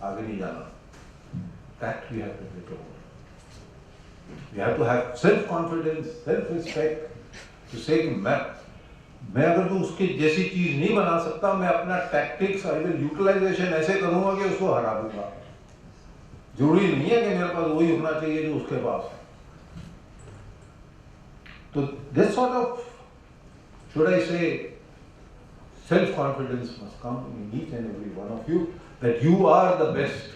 आगे नहीं जाना. That we have to get over. We have to have self-confidence, self-respect to say कि मैं अगर तो उसके जैसी चीज नहीं बना सकता, मैं अपना टैक्टिक्स यूटिलाइजेशन ऐसे करूंगा कि उसको हरा दूंगा. जरूरी नहीं है कि मेरे पास वही होना चाहिए जो उसके पास है. तो this sort of, should I say, self-confidence must come in each and every one of you, that you are the best.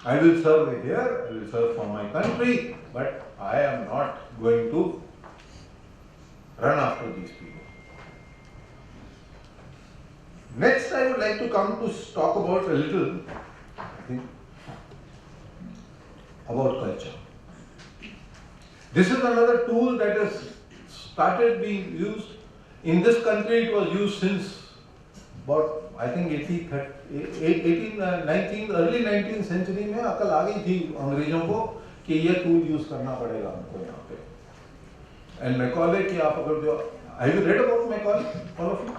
I will serve here, I will serve for my country, but I am not going to run after these people. Next, I would like to come to talk about a little, I think, about culture. This is another tool that has started being used. In this country, it was used since about, I think, early 19th century में अकल आ गई थी अंग्रेजों को कि ये tool use करना पड़ेगा हमको यहाँ पे. And Macaulay कि आप अगर जो, have you read about Macaulay, all of you?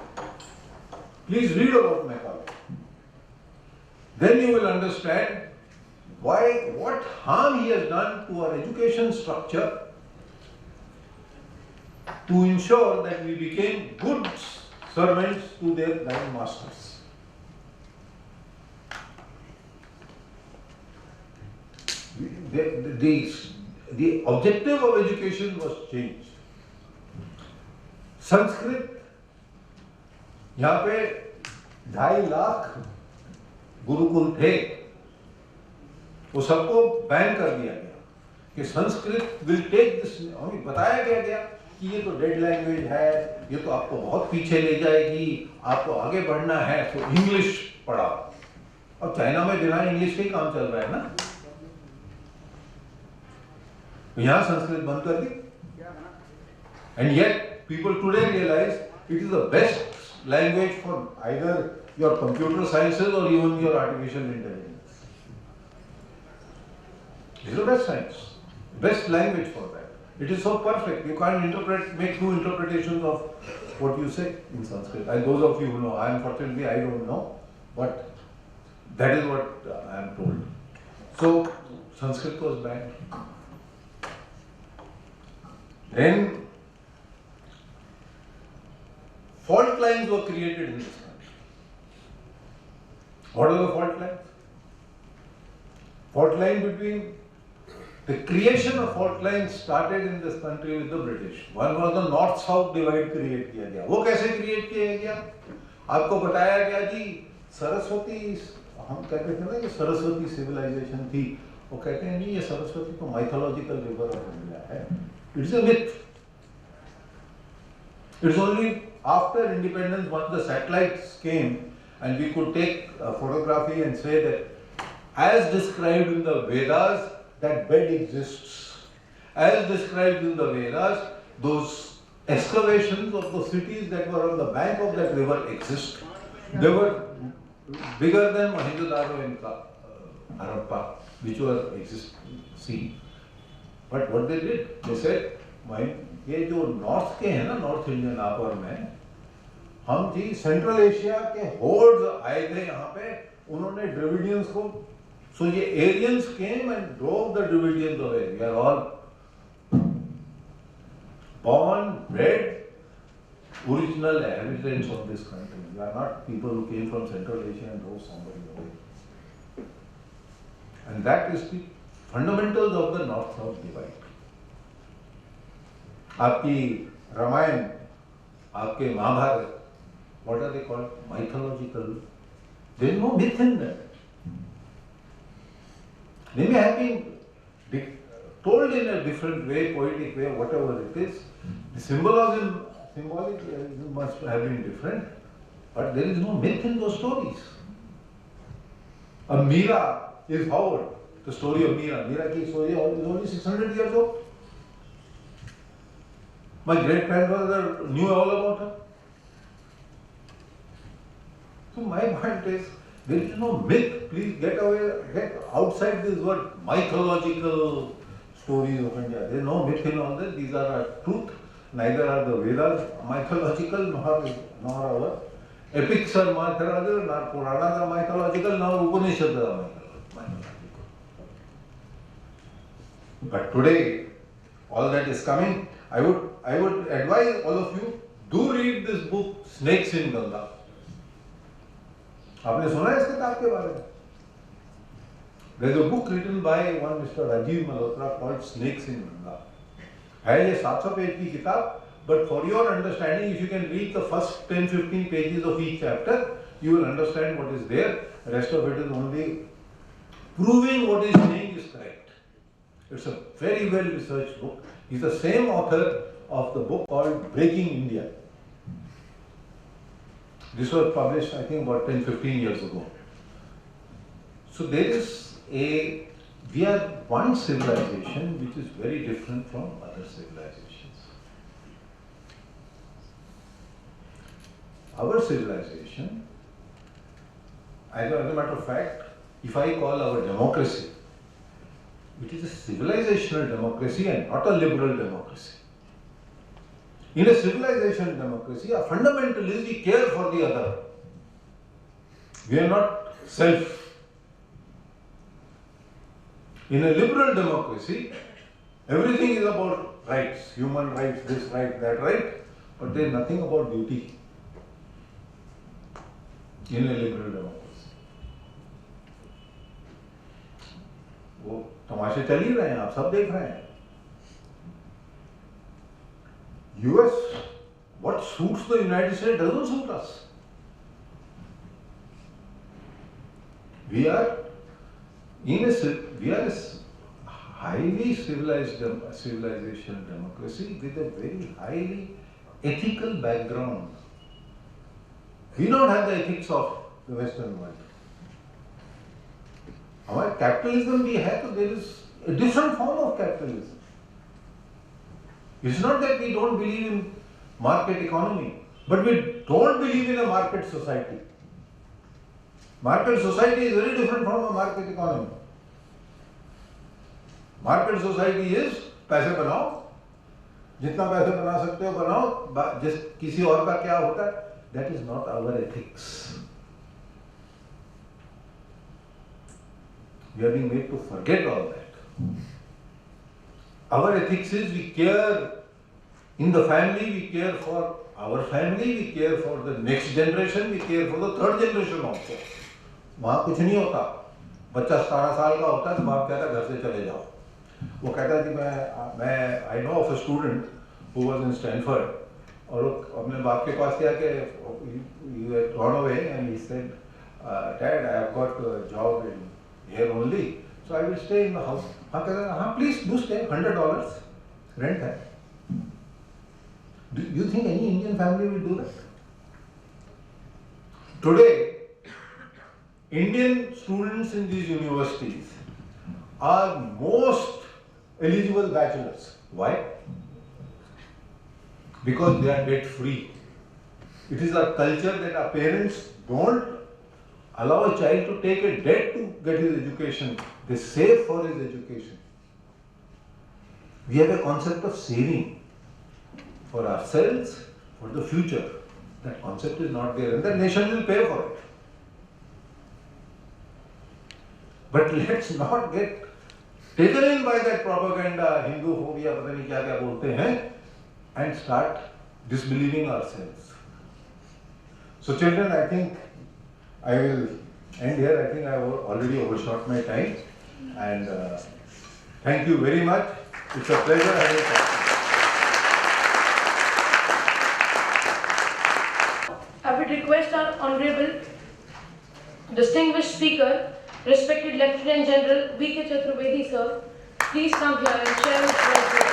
Please read about Macaulay. Then you will understand what harm he has done to our education structure to ensure that we became good servants to their dying masters. The objective of education was changed. Sanskrit, यहाँ पे 2.5 लाख गुरुकुल थे, वो सबको ban कर दिया गया कि Sanskrit will take this. हमें बताया गया कि ये तो डेड लैंग्वेज है, ये तो आपको बहुत पीछे ले जाएगी, आपको आगे बढ़ना है, तो इंग्लिश पढ़ाओ. अब चाइना में बिना इंग्लिश के ही काम चल रहा है ना, तो यहाँ संस्कृत बंद कर दी. And yet people today realize it is the best language for either your computer sciences or even your artificial intelligence. It is the best science, best language for that. It is so perfect. You can't make two interpretations of what you say in Sanskrit. And those of you who know, unfortunately I don't know, but that is what I am told. So Sanskrit was banned. Then fault lines were created in this country. What are the fault lines? Fault line between, the creation of fault lines started in this country with the British. One was the north-south divide create किया गया. वो कैसे create किया गया? आपको बताया गया जी सरस्वती, हम कहते थे ना कि सरस्वती civilization थी. वो कहते हैं नहीं, ये सरस्वती तो mythological river of India है. It's a myth. It's only after independence, once the satellites came and we could take photography and say that as described in the Vedas, that bed exists. As described in the Vedas, those excavations of the cities that were on the bank of that river exist. They were bigger than Mohenjo-daro and Harappa, which were sea. But what they did, they said, ये जो north के हैं ना, north Indian आपर में, हम जी central Asia के hoards आए थे यहाँ पे, उन्होंने ड्रेविडियंस को, so ये Aryans came and drove the Dravidians away. We are all born, bred, original inhabitants of this country. We are not people who came from Central Asia and drove somebody away. And that is the fundamentals of the north-south divide. आपकी रामायण, आपके Mahabharat, what are they called? Mythological. There is no myth in that. They may have been told in a different way, poetic way, whatever it is. The symbolic must have been different, but there is no myth in those stories. Meera is how old? The story of Meera. Meera ki story is only 600 years old. My great-grandfather knew all about her. So my point is, there is no myth. Please get outside this word mythological stories of India. There is no myth in all this. These are our truth. Neither are the Vedas mythological nor our epics are mythological, not Puranas are mythological, now Upanishads are mythological. But today, all that is coming. I would advise all of you, do read this book, Snakes in Ganga. आपने सुना है इस किताब के बारे में? There is a book written by one Mr. Rajiv Malhotra called Snakes in Ganga. है ये 700 पेज की किताब, but for your understanding, if you can read the first 10-15 pages of each chapter, you will understand what is there. The rest of it is only proving what he is saying is correct. It's a very well researched book. He's the same author of the book called Breaking India. This was published, I think, about 10-15 years ago. So there is we are one civilization which is very different from other civilizations. Our civilization, as a matter of fact, if I call our democracy, it is a civilizational democracy and not a liberal democracy. In a civilizational democracy, a fundamental is we care for the other. We are not self. In a liberal democracy, everything is about rights, human rights, this right, that right, but there is nothing about duty in a liberal democracy. वो तमाशे चल ही रहे हैं, आप सब देख रहे हैं. US, what suits the United States doesn't suit us. We are a highly civilized civilization democracy with a very highly ethical background. We don't have the ethics of the Western world. Our capitalism we have, so there is a different form of capitalism. It's not that we don't believe in market economy, but we don't believe in a market society. Market society is very different from a market economy. Market society is पैसे बनाओ, जितना पैसे बना सकते हो बनाओ, जिस किसी और का क्या होता है, that is not our ethics. We are being made to forget all that. Our ethics is we care in the family, we care for our family, we care for the next generation, we care for the third generation also. वहाँ कुछ नहीं होता. बच्चा 17 साल का होता है तो बाप कहता है घर से चले जाओ. वो कहता है कि मैं I know of a student who was in Stanford और वो अपने बाप के पास गया कि he had gone away and he said, Dad, I have got a job in here only, so I will stay in the house. हाँ कहता है हाँ please do stay, $100 rent है. Do you think any Indian family will do that? Today, Indian students in these universities are most eligible bachelors. Why? Because they are debt free. It is a culture that our parents don't allow a child to take a debt to get his education. They save for his education. We have a concept of saving for ourselves, for the future. That concept is not there and the nation will pay for it. But let's not get taken in by that propaganda, Hindu phobia, पता नहीं क्या क्या बोलते हैं, and start disbelieving ourselves. So children, I think I will end here. I think I have already overshot my time. And thank you very much. It's a pleasure having you. I would request our Honorable Distinguished Speaker, respected Lieutenant General VK Chaturvedi sir, please come here and share his words with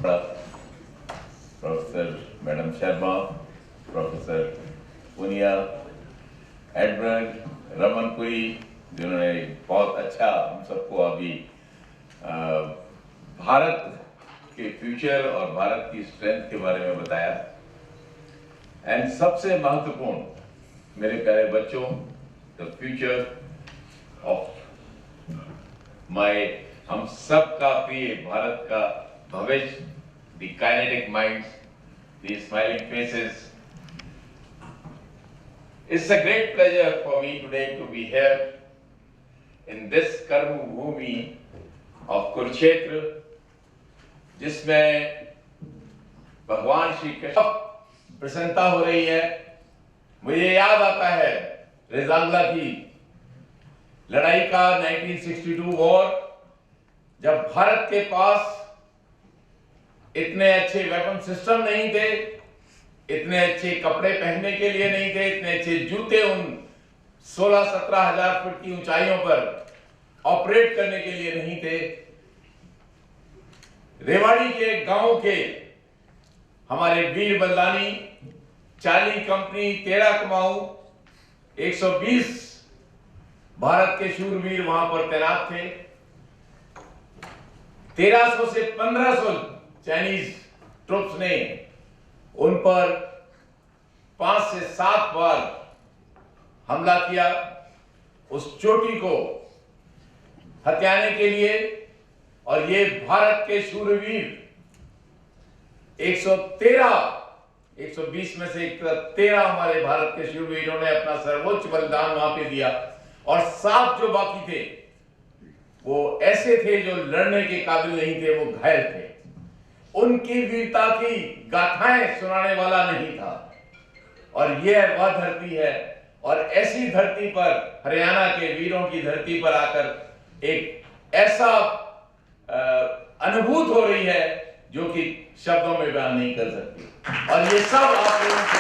us. Professor Madam Sharma, Professor Punia, Edmund, Raman Puri, जिन्होंने बहुत अच्छा हम सबको अभी भारत के future और भारत की strength के बारे में बताया. एंड सबसे महत्वपूर्ण मेरे प्यारे बच्चों, द फ्यूचर ऑफ माय हम सब का प्रिय भारत का भविष्य, the kinetic minds, the smiling faces. It's a great pleasure for me today to be here in this कर्म भूमि of कुरुक्षेत्र, जिसमें भगवान श्री कृष्ण प्रसन्नता हो रही है। मुझे याद आता है रेजांगला की लड़ाई का 1962 वॉर, जब भारत के पास इतने अच्छे वेपन सिस्टम नहीं थे, इतने अच्छे कपड़े पहनने के लिए नहीं थे, इतने अच्छे जूते उन 16-17 हजार फुट की ऊंचाइयों पर ऑपरेट करने के लिए नहीं थे। रेवाड़ी के गांव के हमारे वीर बलिदानी 40 कंपनी 13 कुमाऊं 120 भारत के शूरवीर वहां पर तैनात थे। 1300 से 1500 चाइनीज ट्रुप्स ने उन पर 5 से 7 बार हमला किया, उस चोटी को हथियाने के लिए। और ये भारत के शूरवीर 120 में से 13 हमारे भारत के शूरवीरों ने अपना सर्वोच्च बलिदान वहां पे दिया। और 7 जो बाकी थे वो ऐसे थे जो लड़ने के काबिल नहीं थे, वो घायल थे। उनकी वीरता की गाथाएं सुनाने वाला नहीं था। और यह वह धरती है, और ऐसी धरती पर, हरियाणा के वीरों की धरती पर आकर एक ऐसा अनुभूत हो रही है जो कि शब्दों में बयान नहीं कर सकती। और ये सब आप लोगों से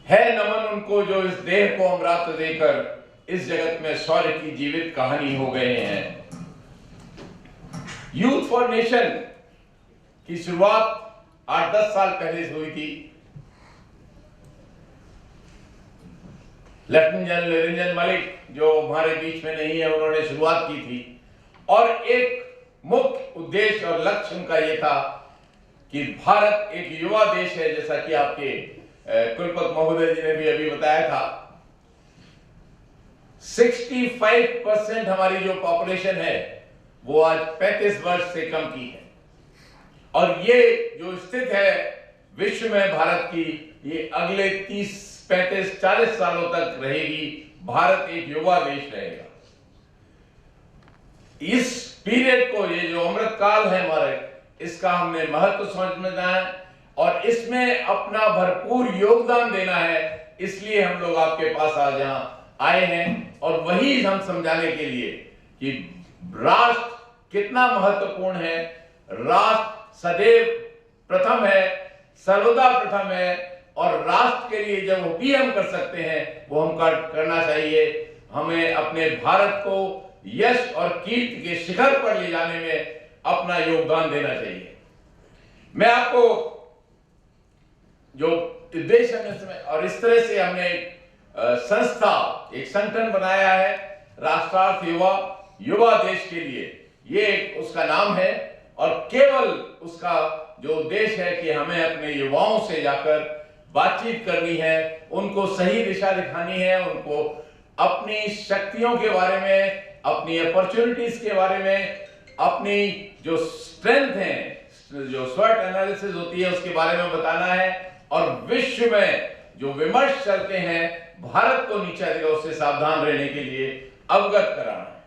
है नमन उनको जो इस देह को अमृत देकर इस जगत में शौर्य की जीवित कहानी हो गए हैं। यूथ फॉर नेशन की शुरुआत 8-10 साल पहले से हुई थी। लेफ्टिनेंट जनरल निरंजन मलिक जो हमारे बीच में नहीं है, उन्होंने शुरुआत की थी। और एक मुख्य उद्देश्य और लक्ष्य उनका यह था कि भारत एक युवा देश है, जैसा कि आपके कुलपति महोदय जी ने भी अभी बताया था। 65% हमारी जो पॉपुलेशन है वो आज 35 वर्ष से कम की है। और ये जो स्थिति है विश्व में भारत की, ये अगले 30-35-40 सालों तक रहेगी। भारत एक युवा देश रहेगा। इस पीरियड को, ये जो अमृत काल है हमारे, इसका हमने महत्व समझना है और इसमें अपना भरपूर योगदान देना है। इसलिए हम लोग आपके पास आज यहाँ आए हैं और वही हम समझाने के लिए कि राष्ट्र कितना महत्वपूर्ण है। राष्ट्र सदैव प्रथम है, सर्वदा प्रथम है। और राष्ट्र के लिए जब भी हम कर सकते हैं वो हम करना चाहिए। हमें अपने भारत को यश और कीर्ति के शिखर पर ले जाने में अपना योगदान देना चाहिए। मैं आपको जो उद्देश्य और इस तरह से हमने संस्था, एक संगठन बनाया है, राष्ट्रार्थ युवा देश के लिए, ये उसका नाम है। और केवल उसका जो उद्देश्य है कि हमें अपने युवाओं से जाकर बातचीत करनी है, उनको सही दिशा दिखानी है, उनको अपनी शक्तियों के बारे में, अपनी अपॉर्चुनिटीज के बारे में, अपनी जो स्ट्रेंथ है, जो स्वॉट एनालिसिस होती है उसके बारे में बताना है। और विश्व में जो विमर्श चलते हैं भारत को नीचा दिखाने से सावधान रहने के लिए अवगत कराना है।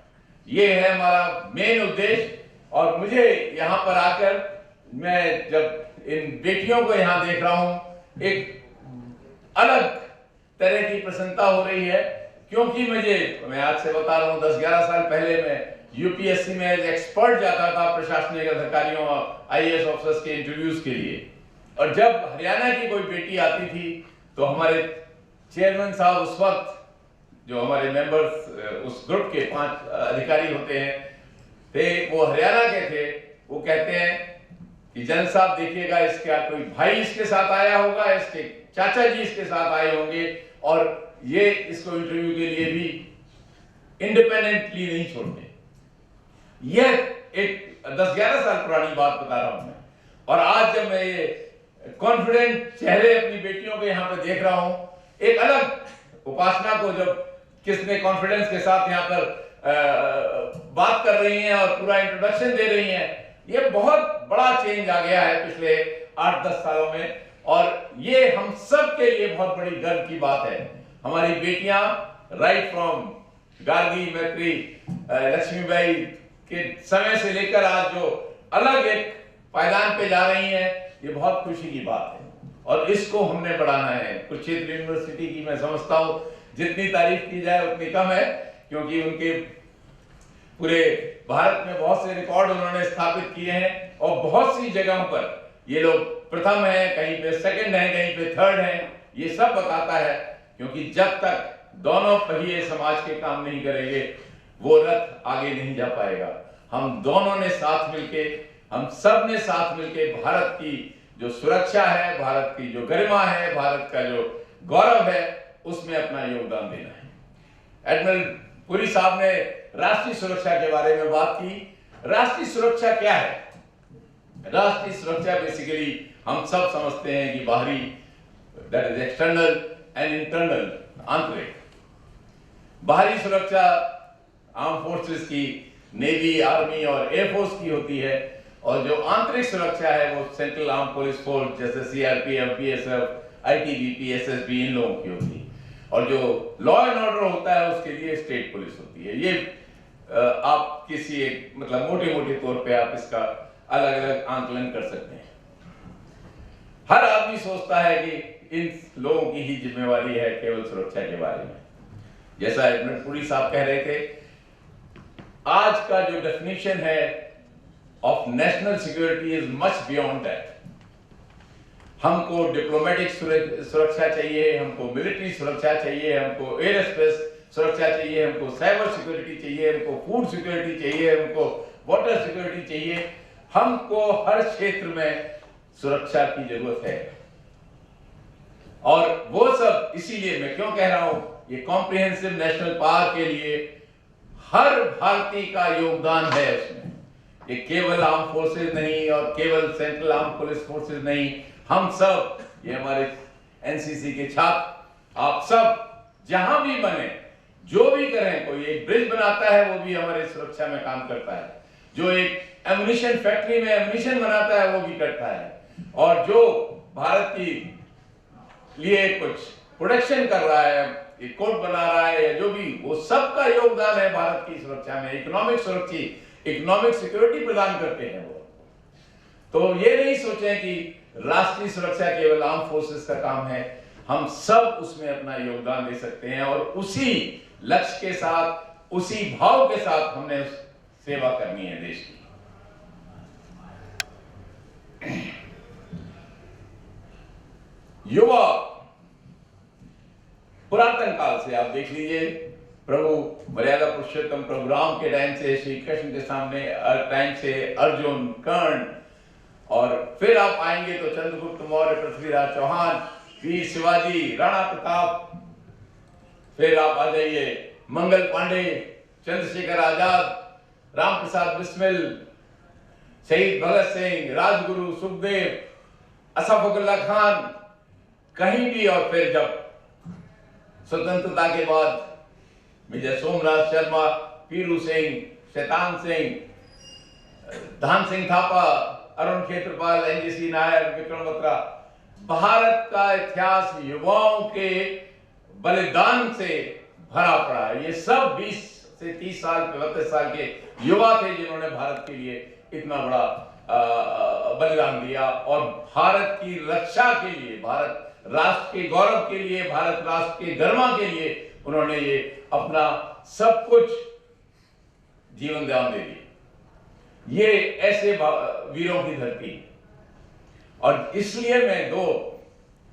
ये है हमारा मेन उद्देश्य। और मुझे यहाँ पर आकर, मैं जब इन बेटियों को यहाँ देख रहा हूँ, एक अलग तरह की प्रसन्नता हो रही है। क्योंकि मैं आज से बता रहा हूँ, 10-11 साल पहले मैं यूपीएससी में एक्सपर्ट जाता था प्रशासनिक अधिकारियों और आईएएस ऑफिसर्स के इंटरव्यूज के लिए। और जब हरियाणा की कोई बेटी आती थी तो हमारे चेयरमैन साहब, उस वक्त जो हमारे मेंबर्स, उस ग्रुप के 5 अधिकारी होते हैं थे, वो हरियाणा के थे। वो कहते हैं कि जन साहब देखिएगा, इसका कोई भाई इसके साथ आया होगा, इसके चाचा जी इसके साथ आए होंगे, और ये इसको इंटरव्यू के लिए भी इंडिपेंडेंटली नहीं छोड़ते। यह एक 10-11 साल पुरानी बात बता रहा हूं मैं। और आज जब मैं ये कॉन्फिडेंट चेहरे अपनी बेटियों के यहाँ पे देख रहा हूं, एक अलग उपासना को जब किसने कॉन्फिडेंस के साथ यहाँ पर बात कर रही हैं और पूरा इंट्रोडक्शन दे रही हैं, ये बहुत बड़ा चेंज आ गया है पिछले 8-10 सालों में, और ये हम सब के लिए बहुत बड़ी गर्व की बात है। हमारी बेटियां राइट फ्रॉम गार्गी, मैत्री, लक्ष्मीबाई के समय से लेकर आज जो अलग एक पायदान पे जा रही हैं, ये बहुत खुशी की बात है और इसको हमने बढ़ाना है। कुरुक्षेत्र यूनिवर्सिटी की मैं समझता हूँ जितनी तारीफ की जाए उतनी कम है, क्योंकि उनके पूरे भारत में बहुत से रिकॉर्ड उन्होंने स्थापित किए हैं और बहुत सी जगहों पर ये लोग प्रथम है, कहीं पे सेकंड है, कहीं पे थर्ड है। ये सब बताता है, क्योंकि जब तक दोनों पहिए समाज के काम नहीं करेंगे वो रथ आगे नहीं जा पाएगा। हम दोनों ने साथ मिलके, हम सब ने साथ मिलके भारत की जो सुरक्षा है, भारत की जो गरिमा है, भारत का जो गौरव है, उसमें अपना योगदान देना है। एडमिरल पुरी साहब ने राष्ट्रीय सुरक्षा के बारे में बात की। राष्ट्रीय सुरक्षा क्या है? राष्ट्रीय सुरक्षा बेसिकली हम सब समझते हैं कि बाहरी, that is external and internal, आंतरिक। बाहरी सुरक्षा आर्म फोर्सेस की, नेवी, आर्मी और एयरफोर्स की होती है, और जो आंतरिक सुरक्षा है वो सेंट्रल आर्म पुलिस फोर्स जैसे सीआरपीएफ, बीएसएफ, आईटीबीपी, एसएसबी, इन लोगों की होती है। और जो लॉ एंड ऑर्डर होता है उसके लिए स्टेट पुलिस होती है। ये आप किसी एक मतलब मोटे मोटे तौर पे आप इसका अलग अलग आंकलन कर सकते हैं। हर आदमी सोचता है कि इन लोगों की ही जिम्मेवारी है केवल सुरक्षा के बारे में। जैसा एडमिरल पुरी साहब कह रहे थे, आज का जो डेफिनेशन है of national security is much beyond that. हमको डिप्लोमेटिक सुरक्षा चाहिए, हमको मिलिट्री सुरक्षा चाहिए, हमको एयर स्पेस सुरक्षा चाहिए, हमको साइबर सिक्योरिटी चाहिए, हमको फूड सिक्योरिटी चाहिए, हमको वाटर सिक्योरिटी चाहिए। हमको हर क्षेत्र में सुरक्षा की जरूरत है, और वो सब इसीलिए मैं क्यों कह रहा हूं, ये कॉम्प्रिहेंसिव नेशनल पावर के लिए हर भारतीय का योगदान है उसमें। ये केवल आर्म फोर्सेस नहीं और केवल सेंट्रल आर्म पुलिस फोर्सेस नहीं, हम सब, ये हमारे एनसीसी के छात्र, आप सब जहां भी बने, जो भी करें, कोई एक ब्रिज बनाता है वो भी हमारे सुरक्षा में काम करता है, जो एक एमुनिशन फैक्ट्री में एमुनिशन बनाता है वो भी करता है, और जो भारत की लिए कुछ प्रोडक्शन कर रहा है, एक कोड बना रहा है, या जो भी, वो सबका योगदान है भारत की सुरक्षा में। इकोनॉमिक सिक्योरिटी प्रदान करते हैं वो। तो ये नहीं सोचें कि राष्ट्रीय सुरक्षा केवल आर्म फोर्सेस का काम है, हम सब उसमें अपना योगदान दे सकते हैं, और उसी लक्ष्य के साथ, उसी भाव के साथ हमने सेवा करनी है देश की। युवा पुरातन काल से आप देख लीजिए, प्रभु मर्यादा पुरुषोत्तम प्रोग्राम के टाइम से, श्री कृष्ण के सामने टाइम से अर्जुन, कर्ण, और फिर आप आएंगे तो चंद्रगुप्त मौर्य, पृथ्वीराज चौहान, वीर शिवाजी, राणा प्रताप, फिर आप आ जाइए मंगल पांडे, चंद्रशेखर आजाद, राम प्रसाद बिस्मिल, शहीद भगत सिंह, राजगुरु, सुखदेव, असफाकुल्ला खान, कहीं भी। और फिर जब स्वतंत्रता के बाद मेजर सोमराज शर्मा, पीरू सिंह, शैतान सिंह, धान सिंह थापा, अरुण क्षेत्रपाल, एनजीसी नायर, विक्रम बत्रा, भारत का इतिहास युवाओं के बलिदान से भरा पड़ा है। ये सब 20 से 30 साल, 32 साल के युवा थे जिन्होंने भारत के लिए इतना बड़ा बलिदान दिया, और भारत की रक्षा के लिए, भारत राष्ट्र के गौरव के लिए, भारत राष्ट्र के गरिमा के लिए उन्होंने ये अपना सब कुछ जीवन दान दे दिया। ये ऐसे वीरों की धरती, और इसलिए मैं 2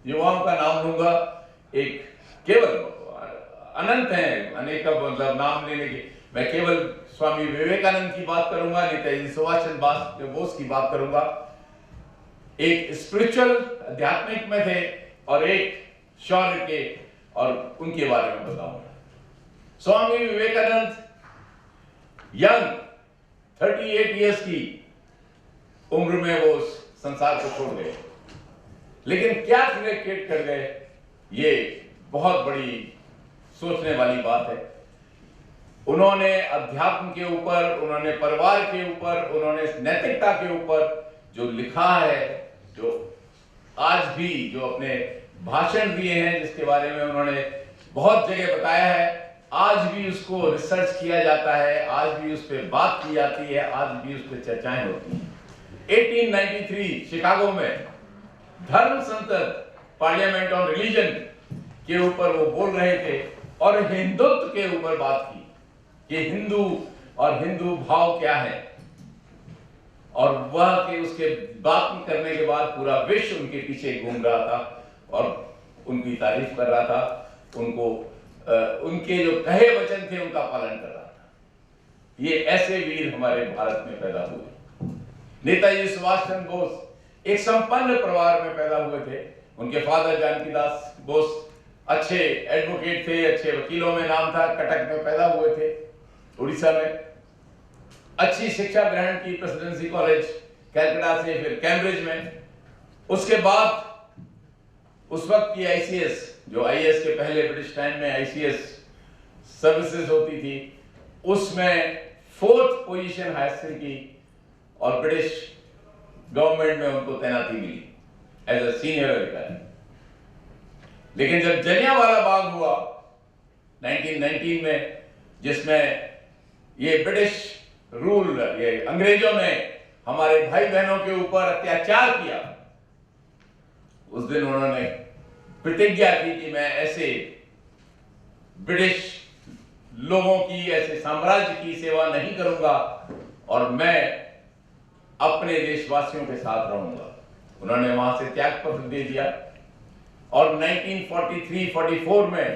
युवाओं का नाम लूंगा। एक केवल अनंत हैं, अनेक मतलब नाम लेने की, मैं केवल स्वामी विवेकानंद की बात करूंगा, नेताजी सुभाष चंद्र बोस की बात करूंगा। एक स्पिरिचुअल, आध्यात्मिक में थे, और एक शौर्य के, और उनके बारे में बताऊंगा। स्वामी विवेकानंद यंग 38 इयर्स की उम्र में वो संसार को छोड़ गए, लेकिन क्या क्रिएट कर गए, ये बहुत बड़ी सोचने वाली बात है। उन्होंने अध्यात्म के ऊपर, उन्होंने परिवार के ऊपर, उन्होंने नैतिकता के ऊपर जो लिखा है, जो आज भी जो अपने भाषण दिए हैं, जिसके बारे में उन्होंने बहुत जगह बताया है, आज भी उसको रिसर्च किया जाता है, आज भी उस पर बात की जाती है, आज भी उस पर चर्चाएं होती हैं। 1893 शिकागो में धर्म संसद पार्लियामेंट ऑन रिलीजन के ऊपर वो बोल रहे थे और हिंदुत्व के ऊपर बात की कि हिंदू और हिंदू भाव क्या है, और वह के उसके बात करने के बाद पूरा विश्व उनके पीछे घूम रहा था और उनकी तारीफ कर रहा था, उनको उनके जो कहे वचन थे उनका पालन कर रहा था। ये ऐसे वीर हमारे भारत में पैदा हुए। नेताजी सुभाष चंद्र बोस एक संपन्न परिवार में पैदा हुए थे। उनके फादर जानकी दास बोस अच्छे एडवोकेट थे, अच्छे वकीलों में नाम था, कटक में पैदा हुए थे, उड़ीसा में। अच्छी शिक्षा ग्रहण की प्रेसिडेंसी कॉलेज कैलकाटा से, फिर कैम्ब्रिज में। उसके बाद उस वक्त की आईसीएस, जो आईएएस के पहले ब्रिटिश टाइम में आईसीएस सर्विसेज होती थी, उसमें 4th पोजीशन हासिल की और ब्रिटिश गवर्नमेंट में उनको तैनाती मिली एज अ सीनियर अधिकारी। लेकिन जब जलियांवाला बाग हुआ 1919 में, जिसमें ये ब्रिटिश रूल, ये अंग्रेजों ने हमारे भाई बहनों के ऊपर अत्याचार किया, उस दिन उन्होंने प्रतिज्ञा की कि मैं ऐसे ब्रिटिश लोगों की, ऐसे साम्राज्य की सेवा नहीं करूंगा और मैं अपने देशवासियों के साथ रहूंगा। उन्होंने वहां से त्याग पत्र दे दिया और 1943-44 में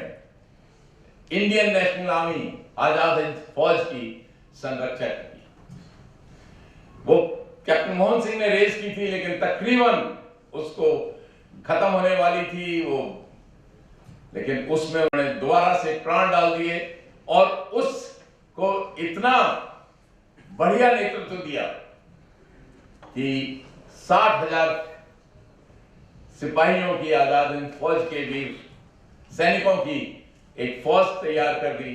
Indian national army, Azad Hind फौज की संरक्षक की। वो कैप्टन मोहन सिंह ने रेस की थी, लेकिन तकरीबन उसको खत्म होने वाली थी वो, लेकिन उसमें उन्होंने दोबारा से प्राण डाल दिए और उसको इतना बढ़िया नेतृत्व दिया कि 60,000 सिपाहियों की, आजाद हिंद फौज के वीर सैनिकों की एक फौज तैयार कर दी,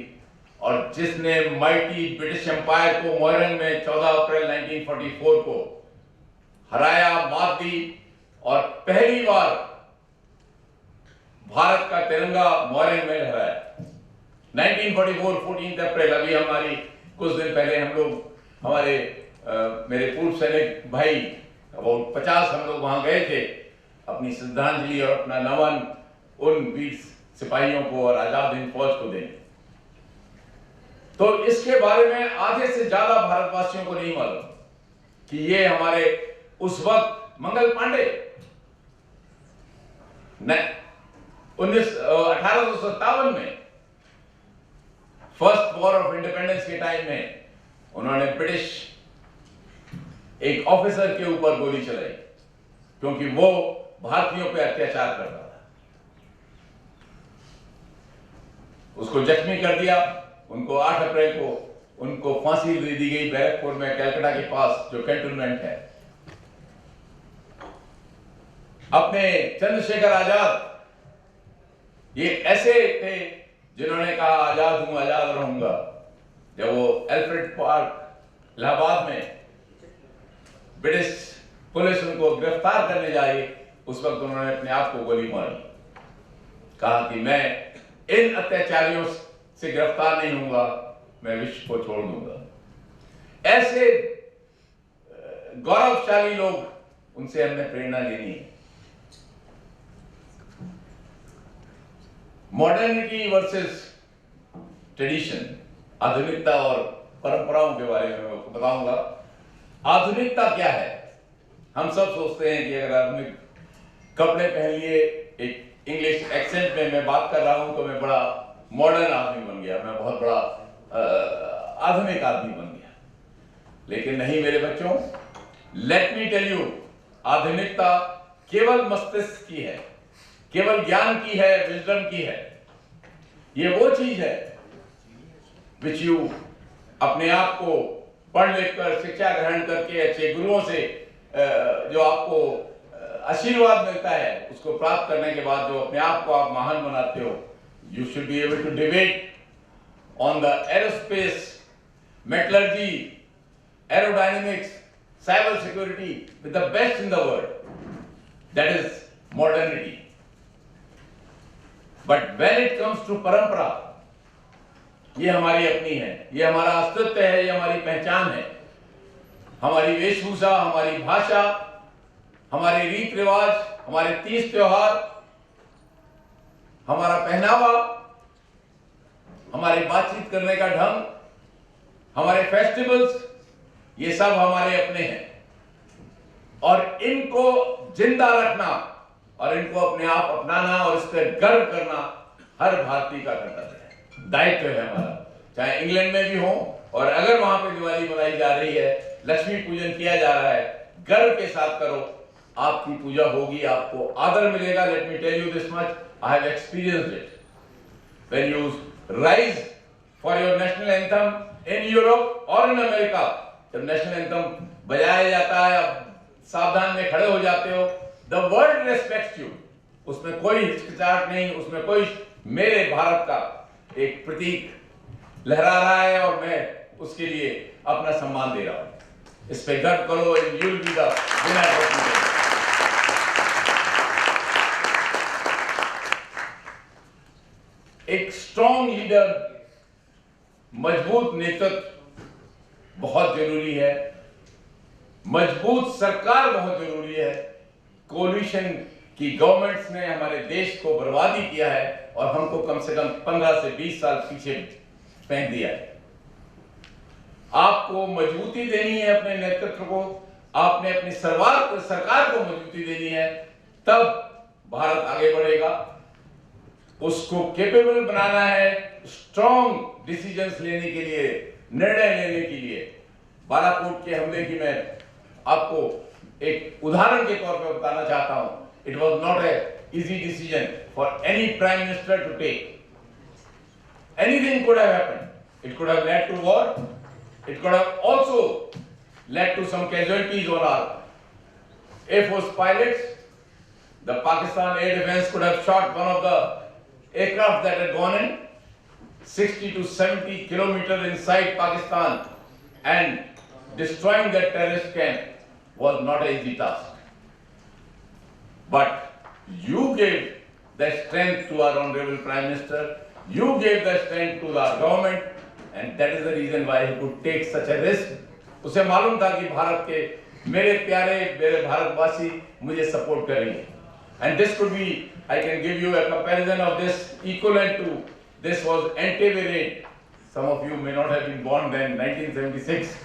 और जिसने माइटी ब्रिटिश एम्पायर को मोरंग में 14 अप्रैल 1944 को हराया, मात दी, और पहली बार भारत का तिरंगा मोरंग में लहराया। 1944 14 अप्रैल, अभी हमारी कुछ दिन पहले हम लोग, हमारे मेरे पूर्व सैनिक भाई अबाउट 50 हम लोग वहां गए थे अपनी श्रद्धांजलि और अपना नमन उन वीर सिपाहियों को और आजाद हिंद फौज को देने। तो इसके बारे में आधे से ज्यादा भारतवासियों को नहीं मालूम कि ये हमारे उस वक्त मंगल पांडे 1857 में फर्स्ट वॉर ऑफ इंडिपेंडेंस के टाइम में उन्होंने ब्रिटिश एक ऑफिसर के ऊपर गोली चलाई क्योंकि वो भारतीयों पे अत्याचार कर रहा था। उसको जख्मी कर दिया। उनको 8 अप्रैल को उनको फांसी दे दी गई बैरकपुर में, कलकत्ता के पास जो कैंटोनमेंट है। अपने चंद्रशेखर आजाद ये ऐसे थे जिन्होंने कहा आजाद हूं, आजाद रहूंगा। जब वो एल्फ्रेड पार्क इलाहाबाद में ब्रिटिश पुलिस उनको गिरफ्तार करने जाए, उस वक्त उन्होंने अपने आप को गोली मारी, कहा कि मैं इन अत्याचारियों से गिरफ्तार नहीं होऊंगा, मैं विश्व को छोड़ दूंगा। ऐसे गौरवशाली लोग, उनसे हमने प्रेरणा लेनी है। मॉडर्निटी वर्सेस ट्रेडिशन, आधुनिकता और परंपराओं के बारे में मैं आपको बताऊंगा। आधुनिकता क्या है? हम सब सोचते हैं कि अगर आधुनिक कपड़े पहन लिए, एक इंग्लिश एक्सेंट में मैं बात कर रहा हूं तो मैं बड़ा मॉडर्न आदमी बन गया, मैं बहुत बड़ा आधुनिक आदमी बन गया। लेकिन नहीं मेरे बच्चों, लेट मी टेल यू, आधुनिकता केवल मस्तिष्क की है, केवल ज्ञान की है, विजडम की है। ये वो चीज है विच यू अपने आप को पढ़ लिख कर, शिक्षा ग्रहण करके, अच्छे गुरुओं से जो आपको आशीर्वाद मिलता है, उसको प्राप्त करने के बाद जो अपने आप को आप महान बनाते हो, you should be able to debate on the aerospace, metallurgy, aerodynamics, cyber security with the best in the world. That is modernity. But when it comes to parampara, ये हमारी अपनी है, ये हमारा अस्तित्व है, ये हमारी पहचान है, हमारी वेशभूषा, हमारी भाषा, हमारे रीत रिवाज, हमारे तीज त्योहार, हमारा पहनावा, हमारे बातचीत करने का ढंग, हमारे फेस्टिवल्स, ये सब हमारे अपने हैं और इनको जिंदा रखना और इनको अपने आप अपनाना और इस पर गर्व करना हर भारतीय का कर्तव्य है, दायित्व है हमारा। चाहे इंग्लैंड में भी हो और अगर वहां पे दिवाली मनाई जा रही है, लक्ष्मी पूजन किया जा रहा है, गर्व के साथ करो, आपकी पूजा होगी, आपको आदर मिलेगा। Let me tell you this much, I have experienced it. When you rise for your national anthem in Europe और इन अमेरिका, जब नेशनल एंथम बजाया जाता है, आप सावधान में खड़े हो जाते हो, द वर्ल्ड रेस्पेक्ट्स यू, उसमें कोई हिचकिचाहट नहीं, उसमें कोई मेरे भारत का एक प्रतीक लहरा रहा है और मैं उसके लिए अपना सम्मान दे रहा हूं। इस पे गर्व करो, and you will be the winner of the day. एक स्ट्रॉन्ग लीडर, मजबूत नेतृत्व बहुत जरूरी है, मजबूत सरकार बहुत जरूरी है। कोलिशन की गवर्नमेंट्स ने हमारे देश को बर्बादी किया है और हमको कम से कम 15 से 20 साल पीछे फेंक दिया है। आपको मजबूती देनी है अपने नेतृत्व को, आपने अपनी सरकार को मजबूती देनी है, तब भारत आगे बढ़ेगा। उसको केपेबल बनाना है स्ट्रॉन्ग डिसीजंस लेने के लिए, निर्णय लेने के लिए। बालाकोट के हमले की मैं आपको एक उदाहरण के तौर पर बताना चाहता हूं। It was not a easy decision for any prime minister to take. Anything could have happened. It could have led to war. It could have also led to some casualties on our Air Force pilots. The Pakistan Air Defense could have shot one of the aircraft that had gone in 60 to 70 kilometers inside Pakistan, and destroying that terrorist camp was not an easy task. But you gave the strength to our Honorable Prime Minister. You gave the strength to the government, and that is the reason why he could take such a risk. उसे मालूम था कि भारत के मेरे प्यारे मेरे भारतवासी मुझे सपोर्ट करेंगे. And this could be, I can give you a comparison of this equivalent to, this was Entebbe raid. Some of you may not have been born then, 1976.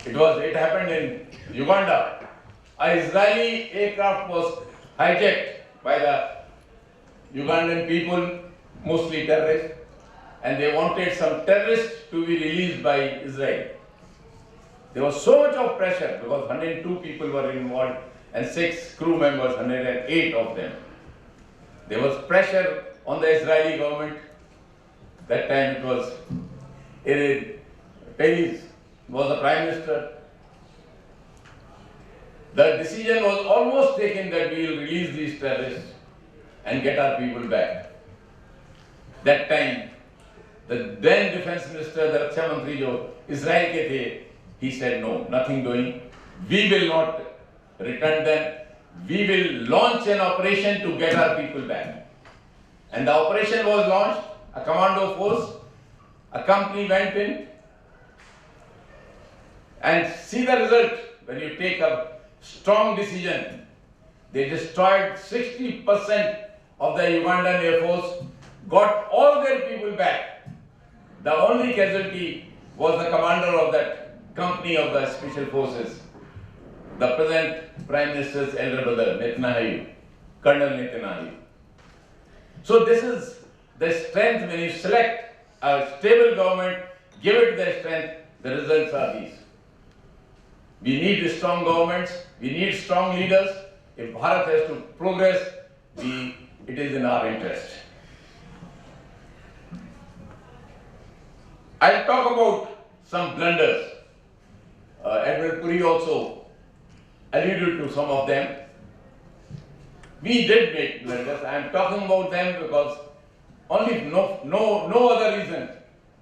It happened in Uganda. A Israeli aircraft was hijacked by the Ugandan people, mostly terrorists, and they wanted some terrorists to be released by Israel. There was so much of pressure because 102 people were involved and 6 crew members, 108 of them. There was pressure on the Israeli government. That time it was Peres was the prime minister. The decision was almost taken that we will release these terrorists and get our people back. That time, the then defense minister, the Raksha Mantri, जो Israel के थे, he said no, nothing doing. We will not return them. We will launch an operation to get our people back. And the operation was launched. A commando force, a company went in, and see the result. When you take a strong decision, they destroyed 60% of the Ugandan Air Force, got all their people back. The only casualty was the commander of that company of the special forces, the present Prime Minister's elder brother, Netanyahu, Colonel Netanyahu. So this is the strength. When you select a stable government, give it the strength, the results are these. We need strong governments, we need strong leaders. If Bharat has to progress, it is in our interest. I'll talk about some blunders. Admiral Puri also alluded to some of them. We did make blunders. I am talking about them because Only no other reason.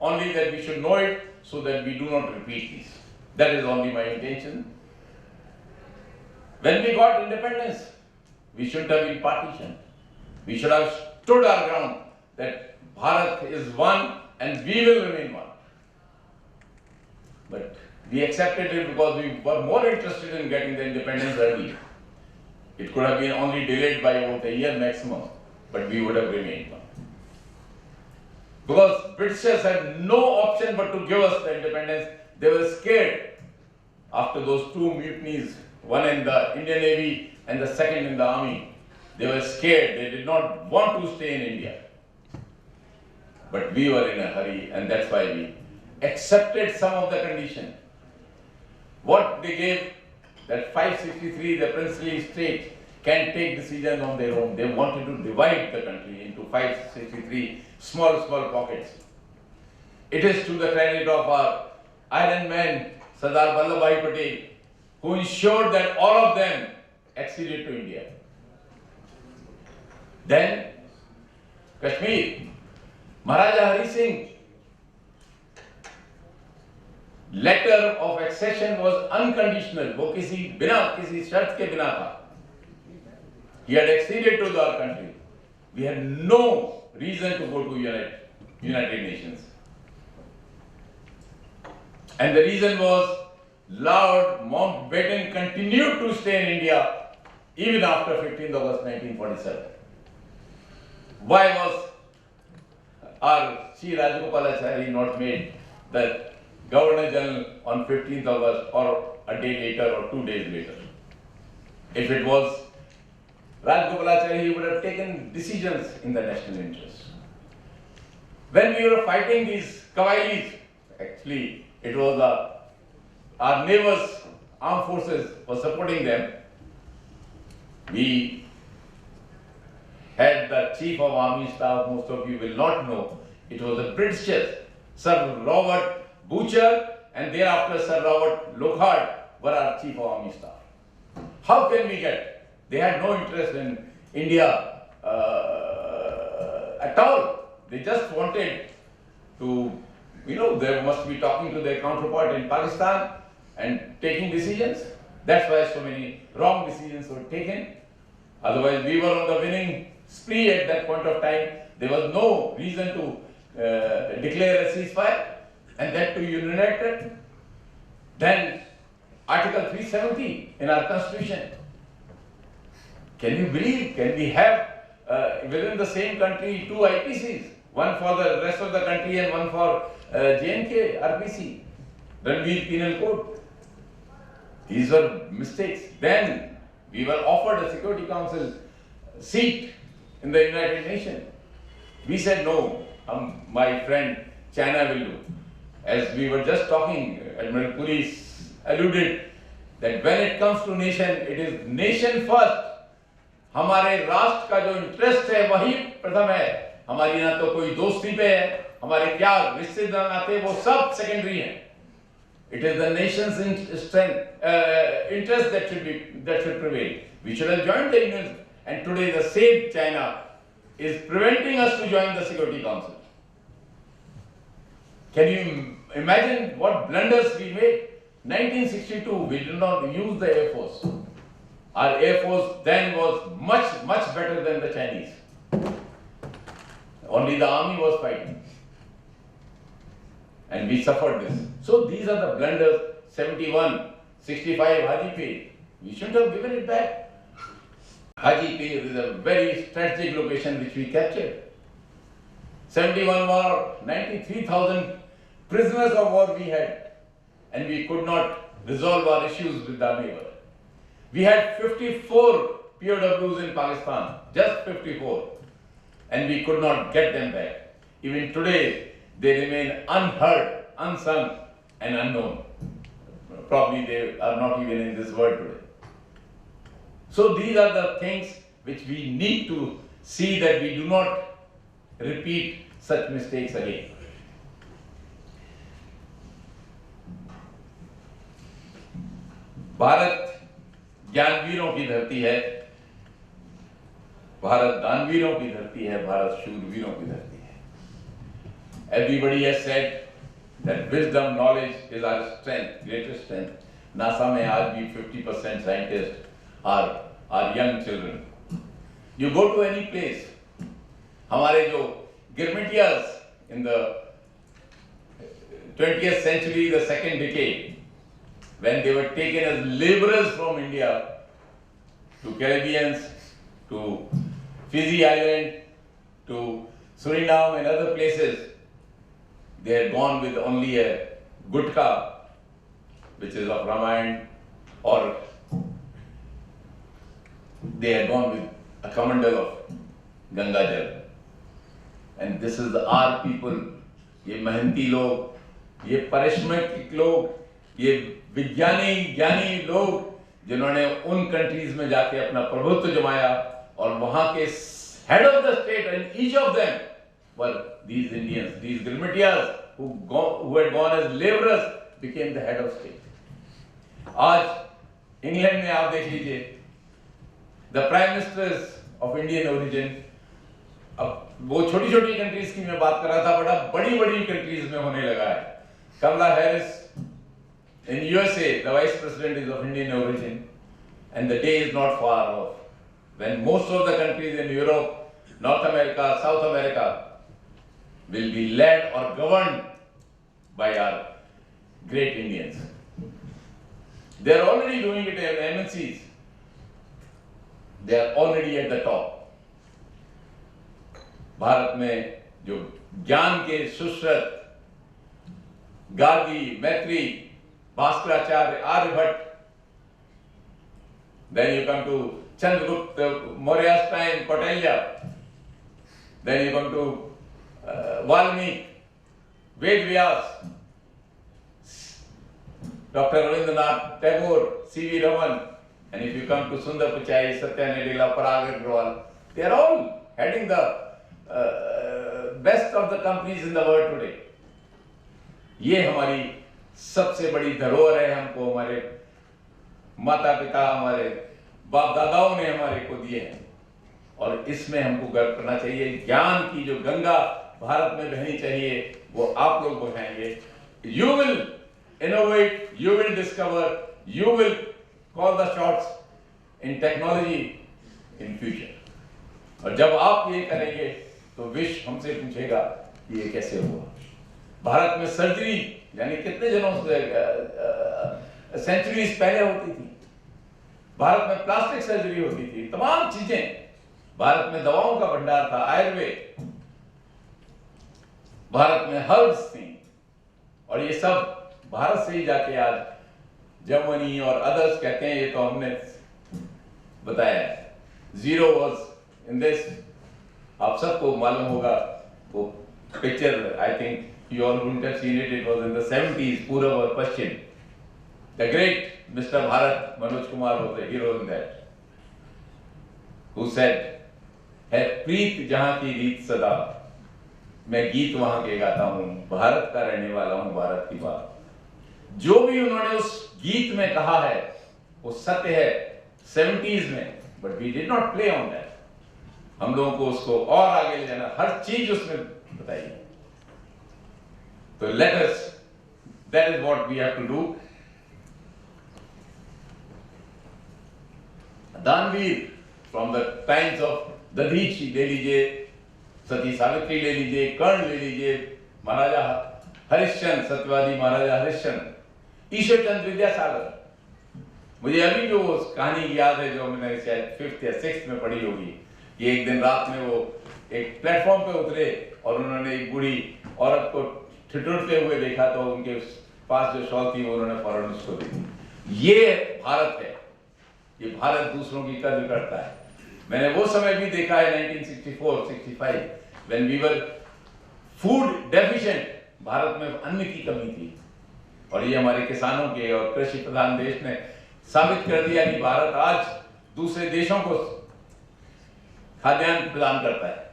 Only that we should know it so that we do not repeat these. That is only my intention. When we got independence, we shouldn't have been partitioned. We should have stood our ground that Bharat is one and we will remain one. But we accepted it because we were more interested in getting the independence early. It could have been only delayed by about a year maximum, but we would have remained one. Because Britishers had no option but to give us the independence. They were scared after those two mutinies, one in the Indian Navy and the second in the army. They were scared. They did not want to stay in India. But we were in a hurry, and that's why we accepted some of the condition. What they gave, that 563, the princely state, can take decisions on their own. They wanted to divide the country into 563 small pockets. It is to the credit of our Iron Man, Sardar Vallabhbhai Patel, who ensured that all of them acceded to India. Then, Kashmir, Maharaja Hari Singh, letter of accession was unconditional. वो किसी शर्त के बिना था. He had acceded to our country. We had no reason to go to United Nations. And the reason was Lord Mountbatten continued to stay in India even after 15th August 1947. Why was our Sri Rajagopalachari not made the Governor General on 15th August or a day later or 2 days later? If it was Rajagopalachari, he would have taken decisions in the national interest. When we were fighting these Kavailis, actually it was our neighbors' armed forces were supporting them. We had the Chief of Army Staff, most of you will not know, it was the Britishers, Sir Robert Boucher, and thereafter Sir Robert Lockhart were our Chief of Army Staff. How can we get? They had no interest in India at all. They just wanted to, they must be talking to their counterpart in Pakistan and taking decisions. That's why so many wrong decisions were taken. Otherwise, we were on the winning spree at that point of time. There was no reason to declare a ceasefire, and that to united. Then Article 370 in our Constitution. Can you believe? Can we have within the same country two IPCs? One for the rest of the country and one for JNK RPC, Ranveer Penal Code. These were mistakes. Then we were offered a Security Council seat in the United Nations. We said no, my friend China will do. As we were just talking, Admiral Puri alluded that when it comes to nation, it is nation first. हमारे राष्ट्र का जो interest है वही प्रथम है. हमारी ना तो कोई दोस्ती पे है, हमारे क्या रिश्तेदार नाते वो सब सेकेंडरी हैं. It is the nation's interest that should prevail. We should have joined the Union, and today the same China is preventing us to join the Security Council. Can you imagine what blunders we made? 1962, we did not use the Air Force. Our Air Force then was much better than the Chinese. Only the army was fighting. And we suffered this. So these are the blunders. 71, 65, Haji Pay. We shouldn't have given it back. Haji Pay is a very strategic location which we captured. 71 war, 93,000 prisoners of war we had. And we could not resolve our issues with our neighbor. We had 54 POWs in Pakistan, just 54. And we could not get them back. Even today, they remain unheard, unsung, and unknown. Probably they are not even in this world today. So these are the things which we need to see that we do not repeat such mistakes again. Bharat ज्ञानवीरों की धरती है, भारत दानवीरों की धरती है, भारत शूरवीरों की धरती है. Everybody has said that wisdom, knowledge is our strength, greatest strength. NASA में आज भी 50% scientists are young children. You go to any place, हमारे जो गिरमिटियास in the 20th century, the second decade, when they were taken as laborers from India to Caribbeans, to Fiji Island, to Suriname and other places, they had gone with only a gutka, which is of Ramayana, or they had gone with a kamandal of Ganga Jal. And this is our people, ये मेहनती लोग, ये परिश्रमिक लोग, ये ज्ञानी लोग, जिन्होंने उन कंट्रीज में जाके अपना प्रभुत्व जमाया, और वहां के head of the state, and each of them were these Indians, these Gilmitias who had gone as laborers, became the head of state. आज इंग्लैंड में आप देख लीजिए, the prime ministers of Indian origin, अब वो छोटी छोटी कंट्रीज की मैं बात कर रहा था, बड़ा बड़ी बड़ी कंट्रीज में होने लगा है. कमला Harris in USA, the vice president is of Indian origin, and the day is not far off when most of the countries in Europe, North America, South America will be led or governed by our great Indians. They are already doing it in MNCs. They are already at the top. Bharat में जो ज्ञान के सुश्रुत गार्गी, मैत्री, Bhaskaracharya, Aryabhata, then you come to Chandragupta Maurya's time, Kautilya, then you come to Valmiki, Ved Vyas, Dr. Rabindranath Tagore, C.V. Raman, and if you come to Sundar Pichai, Satya Nadella, Parag Agrawal, they are all heading the best of the companies in the world today. ये हमारी सबसे बड़ी धरोहर है, हमको हमारे माता पिता, हमारे बाप दादाओं ने हमारे को दिए हैं, और इसमें हमको गर्व करना चाहिए. ज्ञान की जो गंगा भारत में बहनी चाहिए, वो आप लोग बहाएंगे. You will innovate, you will discover, you will call the shots in technology in future. और जब आप ये करेंगे तो विश्व हमसे पूछेगा कि ये कैसे हुआ. भारत में सर्जरी यानी कितने जनों से सेंचुरीज पहले होती थी. भारत में प्लास्टिक सर्जरी होती थी, तमाम चीजें. भारत में दवाओं का भंडार था, आयुर्वेद. भारत में हर्ब्स थी, और ये सब भारत से ही जाके आज जर्मनी और अदर्स कहते हैं. ये तो हमने बताया. Zero was in this. आप सबको मालूम होगा वो picture, I think you all wouldn't have seen it, it was in the 70s, Purab or Paschim. The great Mr. Bharat, Manoj Kumar was the hero in that, who said, है प्रीत जहां की रीत सदा, मैं गीत वहां के गाता हूं, भारत का रहने वाला हूं, भारत की बात. जो भी उन्होंने उस गीत में कहा है वो सत्य है 70s में, but we did not play on that. हम लोगों को उसको और आगे ले जाना, हर चीज उसमें बताइए. So let us, that is what we have to do. दानवीर from the times of Dadhichi ले लीजिए, सती सावित्री ले लीजिए, कर्ण ले लीजिए, महाराजा हरिश्चंद्र, सत्यवादी महाराजा हरिश्चंद्र, ईश्वर चंद्र विद्यासागर. मुझे अभी भी वो कहानी याद है जो मैंने शायद 5th या 6th में पढ़ी होगी. कि एक दिन रात में वो एक प्लेटफॉर्म पे उतरे और उन्होंने एक बूढ़ी औरत को ठिठुरते हुए देखा, तो उनके पास जो शॉल थी वो उन्होंने फौरन उसको दी. ये भारत है. ये भारत दूसरों की कद्र करता है. मैंने वो समय भी देखा है 1964-65 when we were food deficient. Bharat में अन्न की कमी थी, और ये हमारे किसानों के और कृषि प्रधान देश ने साबित कर दिया कि भारत आज दूसरे देशों को खाद्यान्न प्रदान करता है.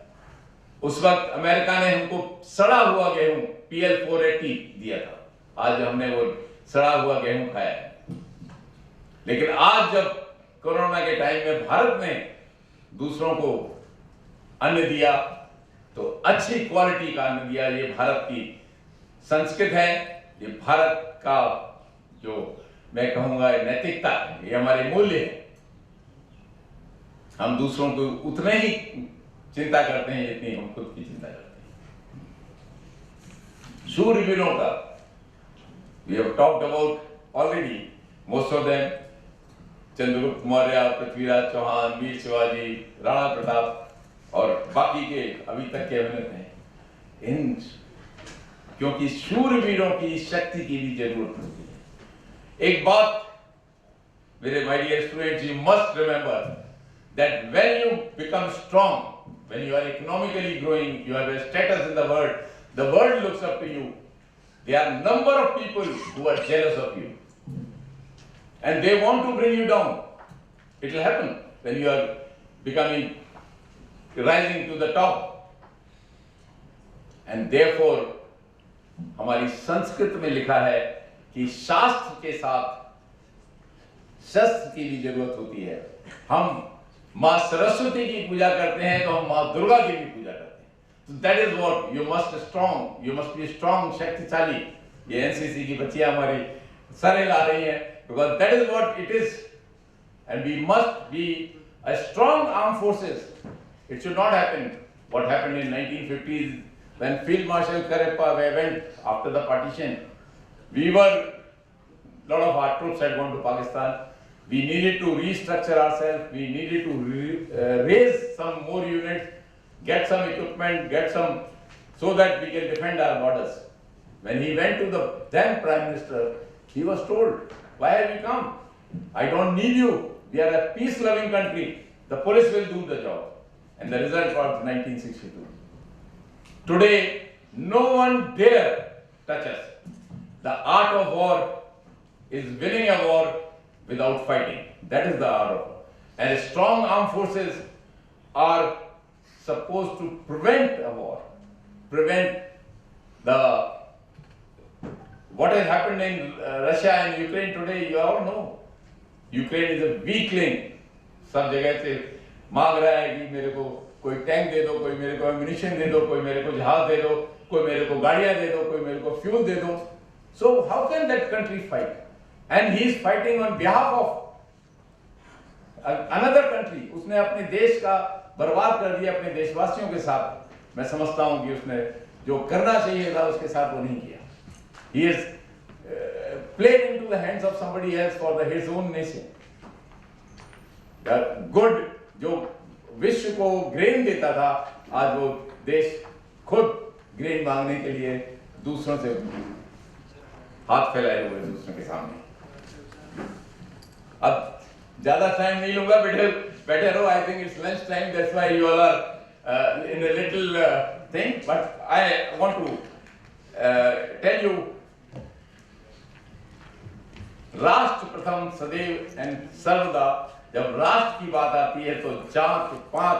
उस वक्त अमेरिका ने हमको सड़ा हुआ गेहूं PL 480 दिया था. आज हमने वो सड़ा हुआ गेहूं खाया है. लेकिन आज जब कोरोना के टाइम में भारत ने दूसरों को अन्न दिया, तो अच्छी क्वालिटी का अन्न दिया। ये भारत की संस्कृत है, ये भारत का जो मैं कहूंगा नैतिकता है, ये हमारे मूल्य है। हम दूसरों को उतने ही चिंता करते हैं जितनी हम खुद की चिंता करते हैं। शूरवीरों का we have talked about already, most of them, Chandragupta Maurya, Prithviraj Chauhan, वीर शिवाजी, राणा प्रताप और बाकी के अभी तक के अभिनेत हैं। इन क्योंकि शूरवीरों की शक्ति की भी जरूरत होती है। एक बात मेरे my dear students, you must remember that when you become strong, when you are economically growing, you have a status in the world looks up to you. There are a number of people who are jealous of you and they want to bring you down. It will happen when you are rising to the top. And therefore, हमारी संस्कृत में लिखा है कि शास्त्र के साथ शस्त्र की भी जरूरत होती है। हम माँ सरस्वती की पूजा करते हैं तो हम माँ दुर्गा की भी पूजा करते हैं। So that is what you must be strong, शक्तिशाली। ये एनसीसी की बच्चियां हमारी सरे ला रही हैं, because that is what it is, and we must be a strong armed forces. It should not happen what happened in 1950s when Field Marshal Karappa went after the partition. Lot of our troops had gone to Pakistan. We needed to restructure ourselves. We needed to raise some more units, get some equipment, so that we can defend our borders. When he went to the then Prime Minister, he was told, "Why have you come? I don't need you. We are a peace-loving country. The police will do the job." And the result was 1962. Today, no one dare touch us. The art of war is winning a war without fighting. That is the art of war. And strong armed forces are supposed to prevent a war, prevent what has happened in Russia and Ukraine today. You all know, Ukraine is a weakling. सब जगह से मांग रहा है कि मेरे को कोई टैंक दे दो, कोई मेरे को एम्यूनिशन दे दो, कोई मेरे को जहाज दे दो, कोई मेरे को गाड़ियां दे दो, कोई मेरे को फ्यूल दे दो. So how can that country fight? And he is fighting on behalf of another country. उसने अपने देश का बर्बाद कर दिया अपने देशवासियों के साथ. मैं समझता हूं कि उसने जो करना चाहिए था उसके साथ वो नहीं किया. He is played into the hands of somebody else for his own nation. The good जो विश्व को ग्रेन देता था, आज वो देश खुद ग्रेन मांगने के लिए दूसरों से हाथ फैलाए हुए दूसरों के सामने. अब ज्यादा टाइम नहीं लूंगा, बैठे रहो. I think it's lunch time, that's why you all are in a little thing, but I want to tell you, राष्ट्र प्रथम सदैव एंड सर्वदा. जब राष्ट्र की बात आती है तो जात पात,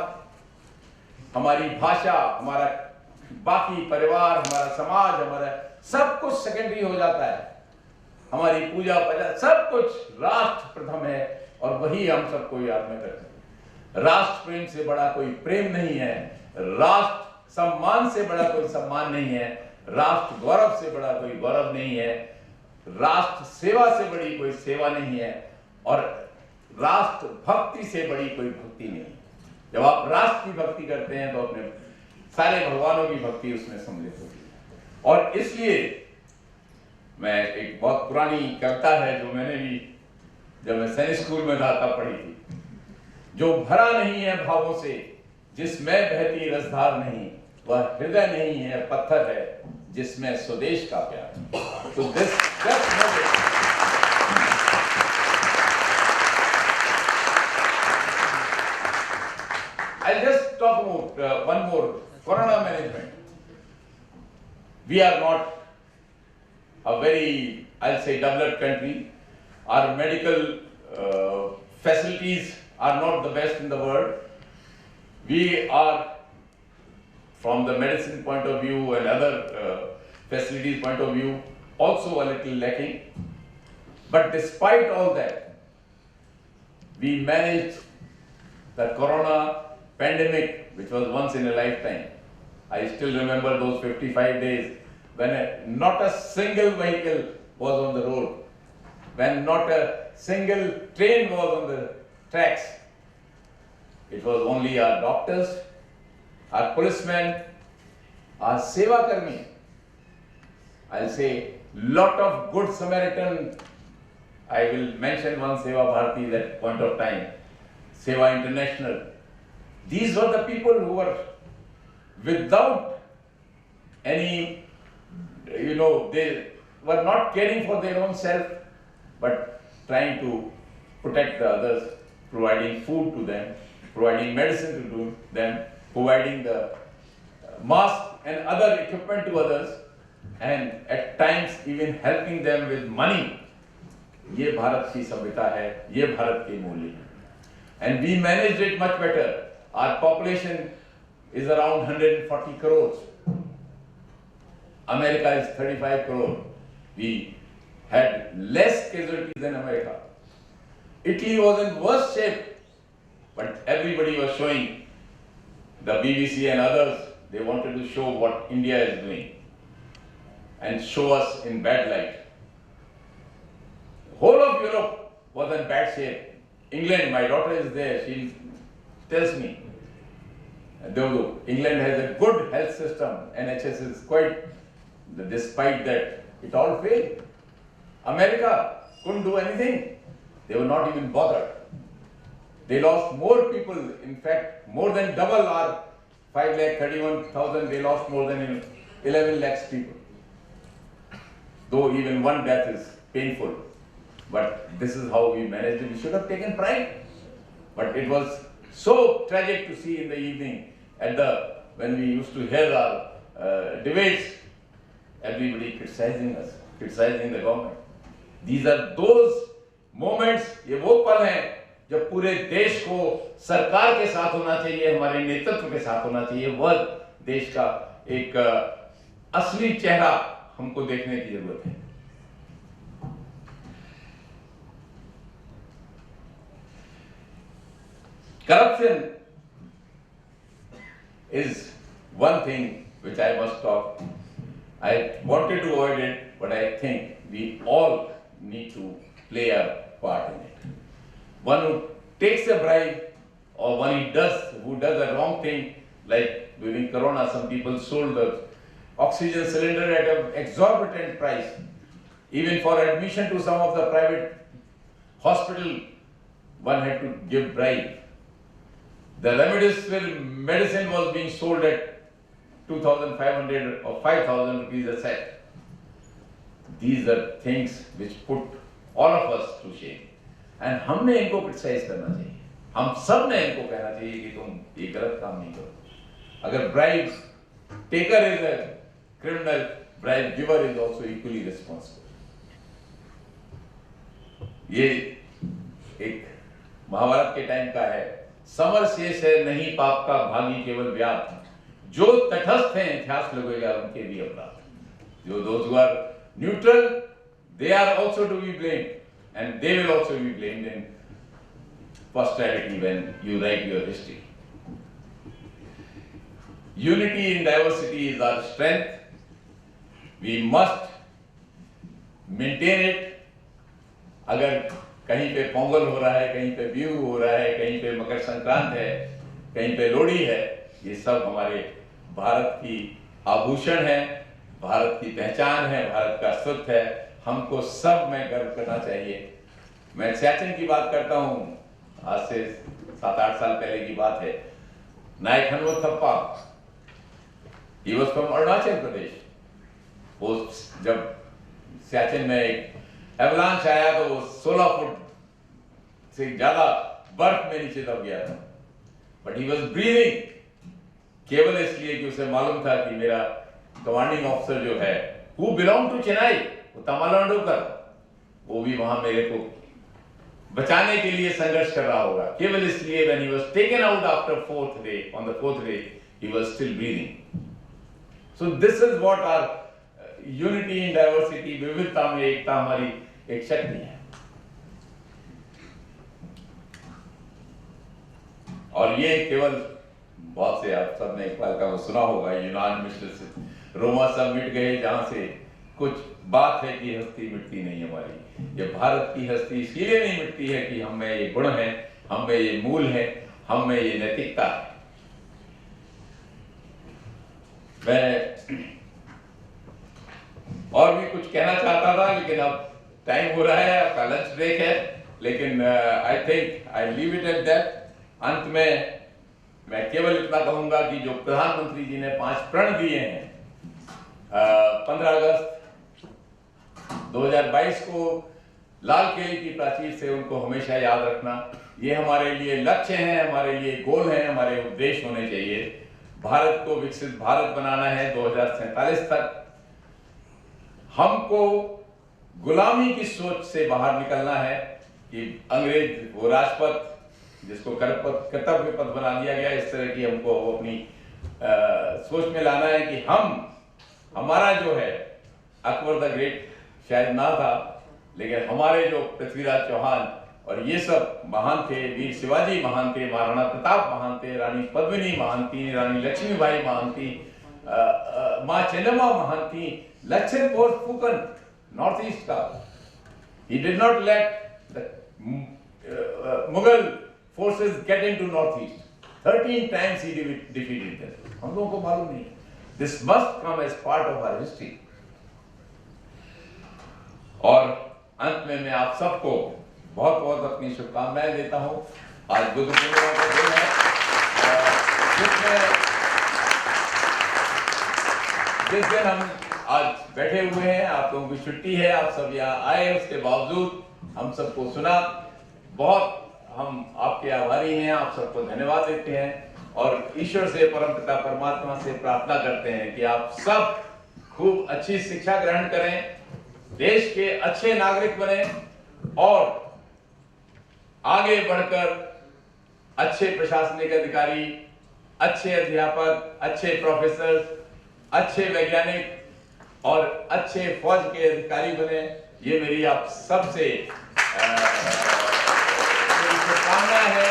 हमारी भाषा, हमारा बाकी परिवार, हमारा समाज, हमारा सब कुछ सेकेंडरी हो जाता है. हमारी पूजा सब कुछ राष्ट्र प्रथम है और वही हम सबको याद में रखते हैं. राष्ट्र प्रेम से बड़ा कोई प्रेम नहीं है, राष्ट्र सम्मान से बड़ा कोई सम्मान नहीं है, राष्ट्र गौरव से बड़ा कोई गौरव नहीं है, राष्ट्र सेवा से बड़ी कोई सेवा नहीं है, और राष्ट्र भक्ति से बड़ी कोई भक्ति नहीं. जब आप राष्ट्र की भक्ति करते हैं तो अपने सारे भगवानों की भक्ति उसमें सम्मिलित होती है. और इसलिए मैं एक बहुत पुरानी कविता है जो मैंने भी जब मैं सैनिक स्कूल में था तब पढ़ी थी. जो भरा नहीं है भावों से, जिसमें बहती रसधार नहीं, वह हृदय नहीं है पत्थर है, जिसमें स्वदेश का प्यार. तो this I'll just talk about one more, corona management. We are not a very, I'll say, developed country. Our medical facilities are not the best in the world. We are, from the medicine point of view and other facilities point of view, also a little lacking. But despite all that, we managed the corona pandemic, which was once in a lifetime. I still remember those 55 days when not a single vehicle was on the road, when not a single train was on the tracks. It was only our doctors, our policemen, our seva karmi. I'll say lot of good Samaritan. I will mention one Seva Bharati that point of time, Seva International. These were the people who were without any, they were not caring for their own self, but trying to protect the others, providing food to them, providing medicine to them, providing the mask and other equipment to others, and at times even helping them with money. ये भारत की सभ्यता है, ये भारत के मूल्य हैं. And we managed it much better. Our population is around 140 crores. America is 35 crore. We had less casualties than America. Italy was in worse shape, but everybody was showing, the BBC and others, they wanted to show what India is doing and show us in bad light. Whole of Europe was in bad shape. England, my daughter is there, she tells me, England has a good health system, NHS is quite, despite that, it all failed. America couldn't do anything. They were not even bothered. They lost more people, in fact, more than double our 5,31,000, they lost more than 11 lakhs people. Though even one death is painful. But this is how we managed it. We should have taken pride. But it was so tragic to see in the evening when we used to hear our debates, everybody criticizing us, criticizing the government. These are those moments, ये वो पल हैं जब पूरे देश को सरकार के साथ होना चाहिए, हमारे नेतृत्व के साथ होना चाहिए. वह देश का एक असली चेहरा हमको देखने की जरूरत है. Corruption is one thing which I must talk. I wanted to avoid it, but I think we all need to play a part in it. One who takes a bribe or one who does a wrong thing, like during Corona, some people sold the oxygen cylinder at an exorbitant price. Even for admission to some of the private hospital, one had to give bribe. The remdesivir medicine was being sold at 2,500 or 5,000 rupees a set. These are things which put all of us to shame. And हमने इनको criticize करना चाहिए. हम सब ने इनको कहना चाहिए कि तुम ये गलत काम नहीं करो. अगर bribe taker is a criminal, bribe giver is also equally responsible. ये एक महाभारत के टाइम का है. समर शेष है नहीं पाप का भागी केवल व्याध. जो तटस्थ हैं इतिहास लगेगा उनके भी अपराध. जो those who are neutral, they are also to be blamed, and they will also be blamed in posterity when you write your history. Unity in diversity is our strength. We must maintain it. अगर कहीं पे पोंगल हो रहा है, कहीं पे बिहू हो रहा है, कहीं पे मकर संक्रांत है, कहीं पे लोहड़ी है, ये सब हमारे भारत की आभूषण है, भारत की पहचान है, भारत का अस्तित्व है. हमको सब में गर्व करना चाहिए. मैं सियाचिन की बात करता हूँ, आज से 7-8 साल पहले की बात है. नायक Hanumat थप्पा, he was from Arunachal Pradesh. वो जब सियाचिन में एक एवलांच आया तो वो 16 फुट से ज्यादा बर्फ में नीचे दब गया था. बट ही वॉज ब्रीदिंग केवल इसलिए कि उसे मालूम था कि मेरा कमांडिंग ऑफिसर जो है हु बिलोंग टू चेन्नई, वो तमिलनाडु का, वो भी वहां मेरे को बचाने के लिए संघर्ष कर रहा होगा. केवल इसलिए when he was taken out after on the fourth day, he was still breathing. So this is what our unity in diversity, विविधता में एकता हमारी एक शक्ति है. और ये केवल बहुत से आप सब ने इकबाल का वो सुना होगा, यूनान मिस्र से रोमा सब मिट गए जहाँ से, कुछ बात है कि हस्ती मिटती नहीं हमारी। ये भारत की हस्ती इसीलिए नहीं मिटती है कि हम में ये गुण है, हम में ये मूल है, हम में ये नैतिकता है। मैं और भी कुछ कहना चाहता था, लेकिन अब टाइम हो रहा है, आपका लंच ब्रेक है, लेकिन I think I leave it at that. अंत में मैं केवल इतना कहूंगा कि जो प्रधानमंत्री जी ने 5 प्रण दिए हैं 15 अगस्त 2022 को लाल किले की प्राचीर से, उनको हमेशा याद रखना। ये हमारे लिए लक्ष्य हैं, हमारे लिए गोल हैं, हमारे उद्देश्य होने चाहिए। भारत को विकसित भारत बनाना है 2047 तक। हमको गुलामी की सोच से बाहर निकलना है कि अंग्रेज वो राजपथ जिसको कर्तव्य पथ बना दिया गया, इस तरह की हमको अपनी सोच में लाना है कि हमारा जो है अकबर द ग्रेट शायद ना था, लेकिन हमारे जो पृथ्वीराज चौहान और ये सब महान थे, वीर शिवाजी महान थे, महाराणा प्रताप महान थे, रानी पद्मिनी महान थी, रानी लक्ष्मीबाई महान थी, माँ चेन्नम्मा महान थी, लक्षण कोर्स फूकन नॉर्थ ईस्ट का, he did not let the Mughal forces get into north east. 13 times he defeated them. हम लोगों को मालूम नहीं। This must come as part of our history. और अंत में मैं आप सबको बहुत बहुत अपनी शुभकामनाएं देता हूं। आज बुद्ध पूर्णिमा का दिन है, जिस दिन हम आज बैठे हुए हैं, आप लोगों की छुट्टी है, आप सब यहाँ आए, उसके बावजूद हम सबको सुना, बहुत हम आपके आभारी हैं, आप सबको धन्यवाद देते हैं और ईश्वर से, परमपिता परमात्मा से प्रार्थना करते हैं कि आप सब खूब अच्छी शिक्षा ग्रहण करें, देश के अच्छे नागरिक बने और आगे बढ़कर अच्छे प्रशासनिक अधिकारी, अच्छे अध्यापक, अच्छे प्रोफेसर, अच्छे वैज्ञानिक और अच्छे फौज के अधिकारी बने। ये मेरी आप सबसे शुभकामना है,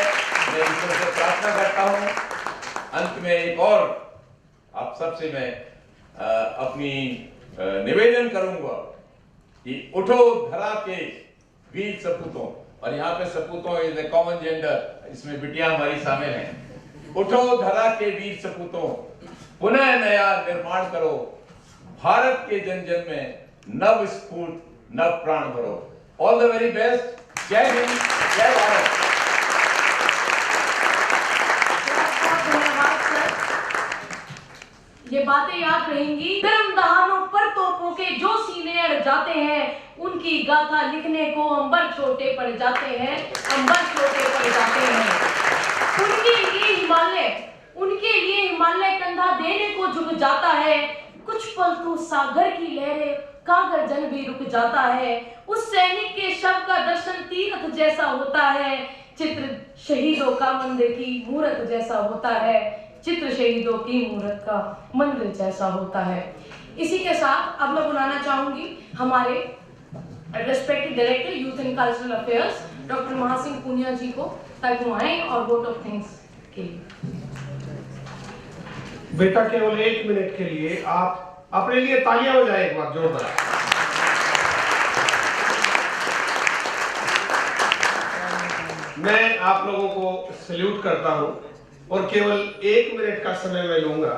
मैं ईश्वर से प्रार्थना करता हूँ। अंत में एक और आप सबसे मैं अपनी निवेदन करूंगा कि उठो धरा के वीर सपूतों, और यहाँ पे सपूतों इज ए कॉमन जेंडर, इसमें बिटियां हमारी शामिल हैं। उठो धरा के वीर सपूतों, पुनः नया निर्माण करो, भारत के जन जन में नव स्फूर्त नव प्राण भरो। All the very best. जय हिंद, जय भारत। ये बातें याद रहेंगी। गर्म दहानों पर तोपों के जो सीने अड़ जाते हैं, उनकी गाथा लिखने को अंबर छोटे पड़ जाते हैं, अंबर छोटे पड़ जाते हैं। उनके लिए हिमालय कंधा देने को झुक जाता है। कुछ पल तो सागर की लहरें का गर्जन भी रुक जाता है। उस सैनिक के शव का दर्शन तीर्थ जैसा होता है। चित्र शहीदों का मंदिर की मूर्त जैसा होता है। चित्र शहीदों की मूर्त का मंदिर जैसा होता है। इसी के साथ अब मैं बुलाना चाहूंगी हमारे respected director youth and cultural affairs doctor Mahasingh Punia ji को, ताकि वो आए और वोट ऑफ थैंक्स के लिए। बेटा केवल 1 मिनट के लिए आप अपने लिए तालियां बजाएं एक बार जोरदार। मैं आप लोगों को सैल्यूट करता हूं और केवल 1 मिनट का समय मैं लूंगा।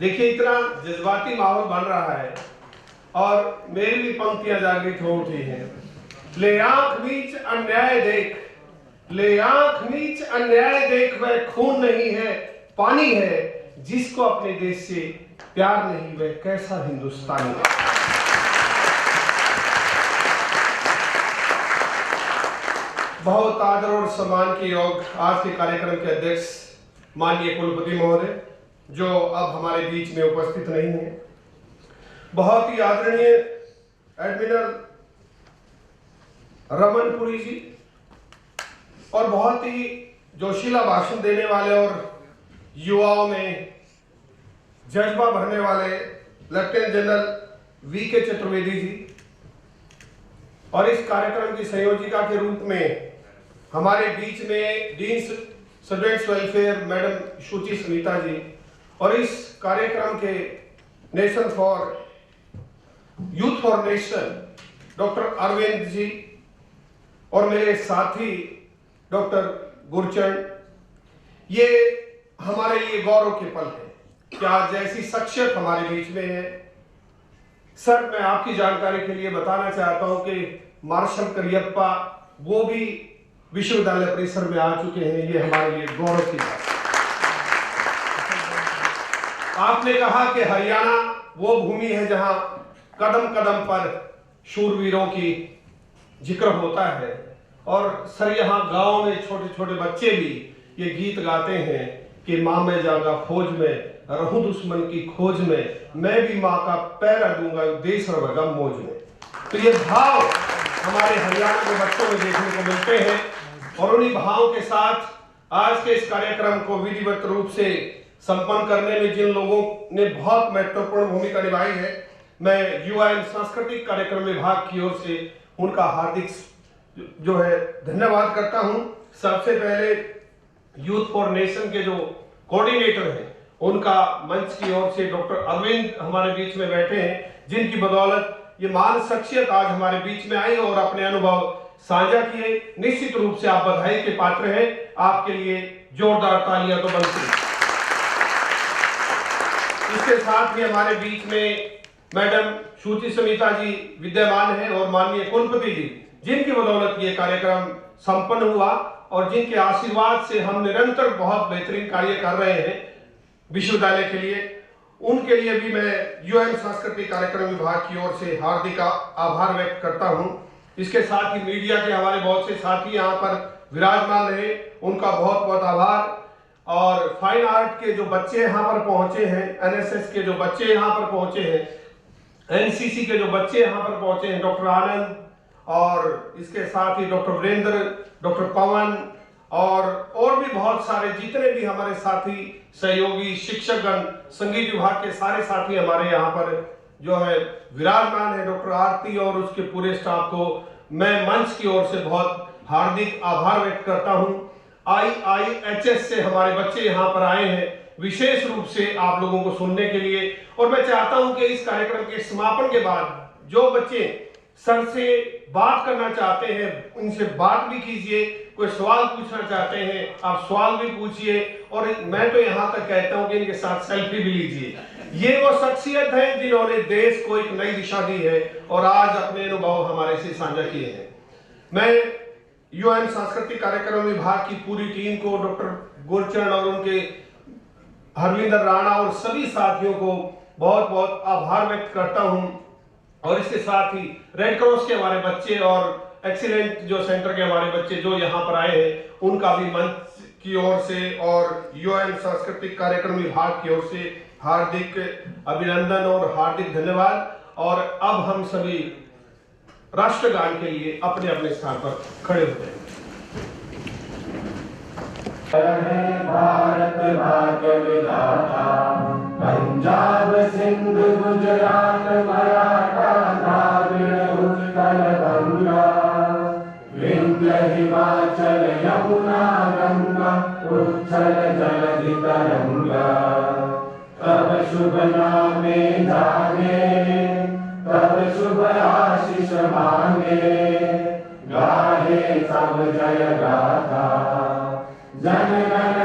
देखिए, इतना जज्बाती माहौल बन रहा है और मेरी भी पंक्तियां जागृत हो उठी हैं। ले आंख नीच अन्याय देख, ले आंख नीच अन्याय देख, वह खून नहीं है पानी है, जिसको अपने देश से प्यार नहीं वह कैसा हिंदुस्तानी है। बहुत आदर और सम्मान के योग आज के कार्यक्रम के अध्यक्ष माननीय कुलपति महोदय, जो अब हमारे बीच में उपस्थित नहीं है, बहुत ही आदरणीय एडमिरल रमनपुरी जी, और बहुत ही जोशीला भाषण देने वाले और युवाओं में जज्बा भरने वाले lieutenant general VK Chaturvedi ji, और इस कार्यक्रम की संयोजिका के रूप में हमारे बीच में dean students welfare madam Shuchi Sunita ji और इस कार्यक्रम के nation for youth for nation doctor Arvind ji और मेरे साथी डॉक्टर गुरचरण, ये हमारे लिए गौरव के पल है कि आज जैसी शख्सियत हमारे बीच में है। सर, मैं आपकी जानकारी के लिए बताना चाहता हूं कि मार्शल करियप्पा वो भी विश्वविद्यालय परिसर में आ चुके हैं। ये हमारे लिए गौरव की बात है। आपने कहा कि हरियाणा वो भूमि है जहां कदम कदम पर शूरवीरों की जिक्र होता है, और सर यहाँ गांव में छोटे छोटे बच्चे भी ये गीत गाते हैं कि माँ मैं जाऊंगा फौज में, रहूं दुश्मन की खोज में, मैं भी माँ का पैर दूंगा देश रहेगा मौज में। तो ये भाव हमारे हरियाणा के बच्चों में देखने को मिलते हैं, और उन्हीं भावों के साथ आज के इस कार्यक्रम को विधिवत रूप से संपन्न करने में जिन लोगों ने बहुत महत्वपूर्ण भूमिका निभाई है, मैं युवा एवं सांस्कृतिक कार्यक्रम विभाग की ओर से उनका हार्दिक जो है धन्यवाद करता हूं। सबसे पहले यूथ फॉर नेशन के जो कोऑर्डिनेटर हैं उनका मंच की ओर से डॉक्टर अरविंद हमारे बीच में बैठे हैं, जिनकी बदौलत ये महान शख्सियत आज हमारे बीच में आई और अपने अनुभव साझा किए। निश्चित रूप से आप बधाई के पात्र हैं। आपके लिए जोरदार तालियां तो बनती हैं। इसके साथ ही हमारे बीच में मैडम शुचि सुनीता जी विद्यमान हैं और माननीय कुलपति जी, जिनकी बदौलत ये कार्यक्रम संपन्न हुआ और जिनके आशीर्वाद से हम निरंतर बहुत बेहतरीन कार्य कर रहे हैं विश्वविद्यालय के लिए। उनके लिए भी मैं यूएन सांस्कृतिक कार्यक्रम विभाग की ओर से हार्दिक आभार व्यक्त करता हूं। इसके साथ ही मीडिया के हमारे बहुत से साथी यहाँ पर विराजमान रहे, उनका बहुत बहुत आभार। और फाइन आर्ट के जो बच्चे यहाँ पर पहुंचे हैं, एनएसएस के जो बच्चे यहाँ पर पहुंचे हैं, एनसीसी के जो बच्चे यहाँ पर पहुंचे हैं, डॉक्टर आनंद और इसके साथ ही डॉक्टर वीरेंद्र, डॉक्टर पवन और भी बहुत सारे जितने भी हमारे साथी सहयोगी शिक्षकगण, संगीत विभाग के सारे साथी हमारे यहाँ पर जो है विराजमान है, डॉक्टर आरती और उसके पूरे स्टाफ को मैं मंच की ओर से बहुत हार्दिक आभार व्यक्त करता हूँ। IIHS से हमारे बच्चे यहाँ पर आए हैं विशेष रूप से आप लोगों को सुनने के लिए, और मैं चाहता हूं कि इस कार्यक्रम के समापन के बाद जो बच्चे सर से बात करना चाहते हैं उनसे बात भी कीजिए, कोई सवाल पूछना चाहते हैं आप सवाल भी पूछिए, और मैं तो यहाँ तक कहता हूं कि इनके साथ सेल्फी भी लीजिए। ये वो शख्सियत है जिन्होंने देश को एक नई दिशा दी है और आज अपने अनुभव हमारे से साझा किए हैं। मैं यूएन सांस्कृतिक कार्यक्रम विभाग की पूरी टीम को, डॉक्टर गुरचरण और उनके हरविंदर राणा और सभी साथियों को बहुत बहुत आभार व्यक्त करता हूं। और इसके साथ ही रेड क्रॉस के हमारे बच्चे और एक्सीलेंट जो सेंटर के हमारे बच्चे जो यहाँ पर आए हैं, उनका भी मंच की ओर से और यूएन सांस्कृतिक कार्यक्रम विभाग की ओर से हार्दिक अभिनंदन और हार्दिक धन्यवाद। और अब हम सभी राष्ट्रगान के लिए अपने अपने स्थान पर खड़े हो जाएंगे। भारत भाग्य विधाता, पंजाब सिंध गुजरात मराठा द्राविड़ उत्कल बंगा, विंध्य हिमाचल यमुना गंगा, उच्छल जलधि तरंगा। तब शुभ नामे जागे, तब शुभ आशीष मांगे, गाहे सब जय गाथा, जन गण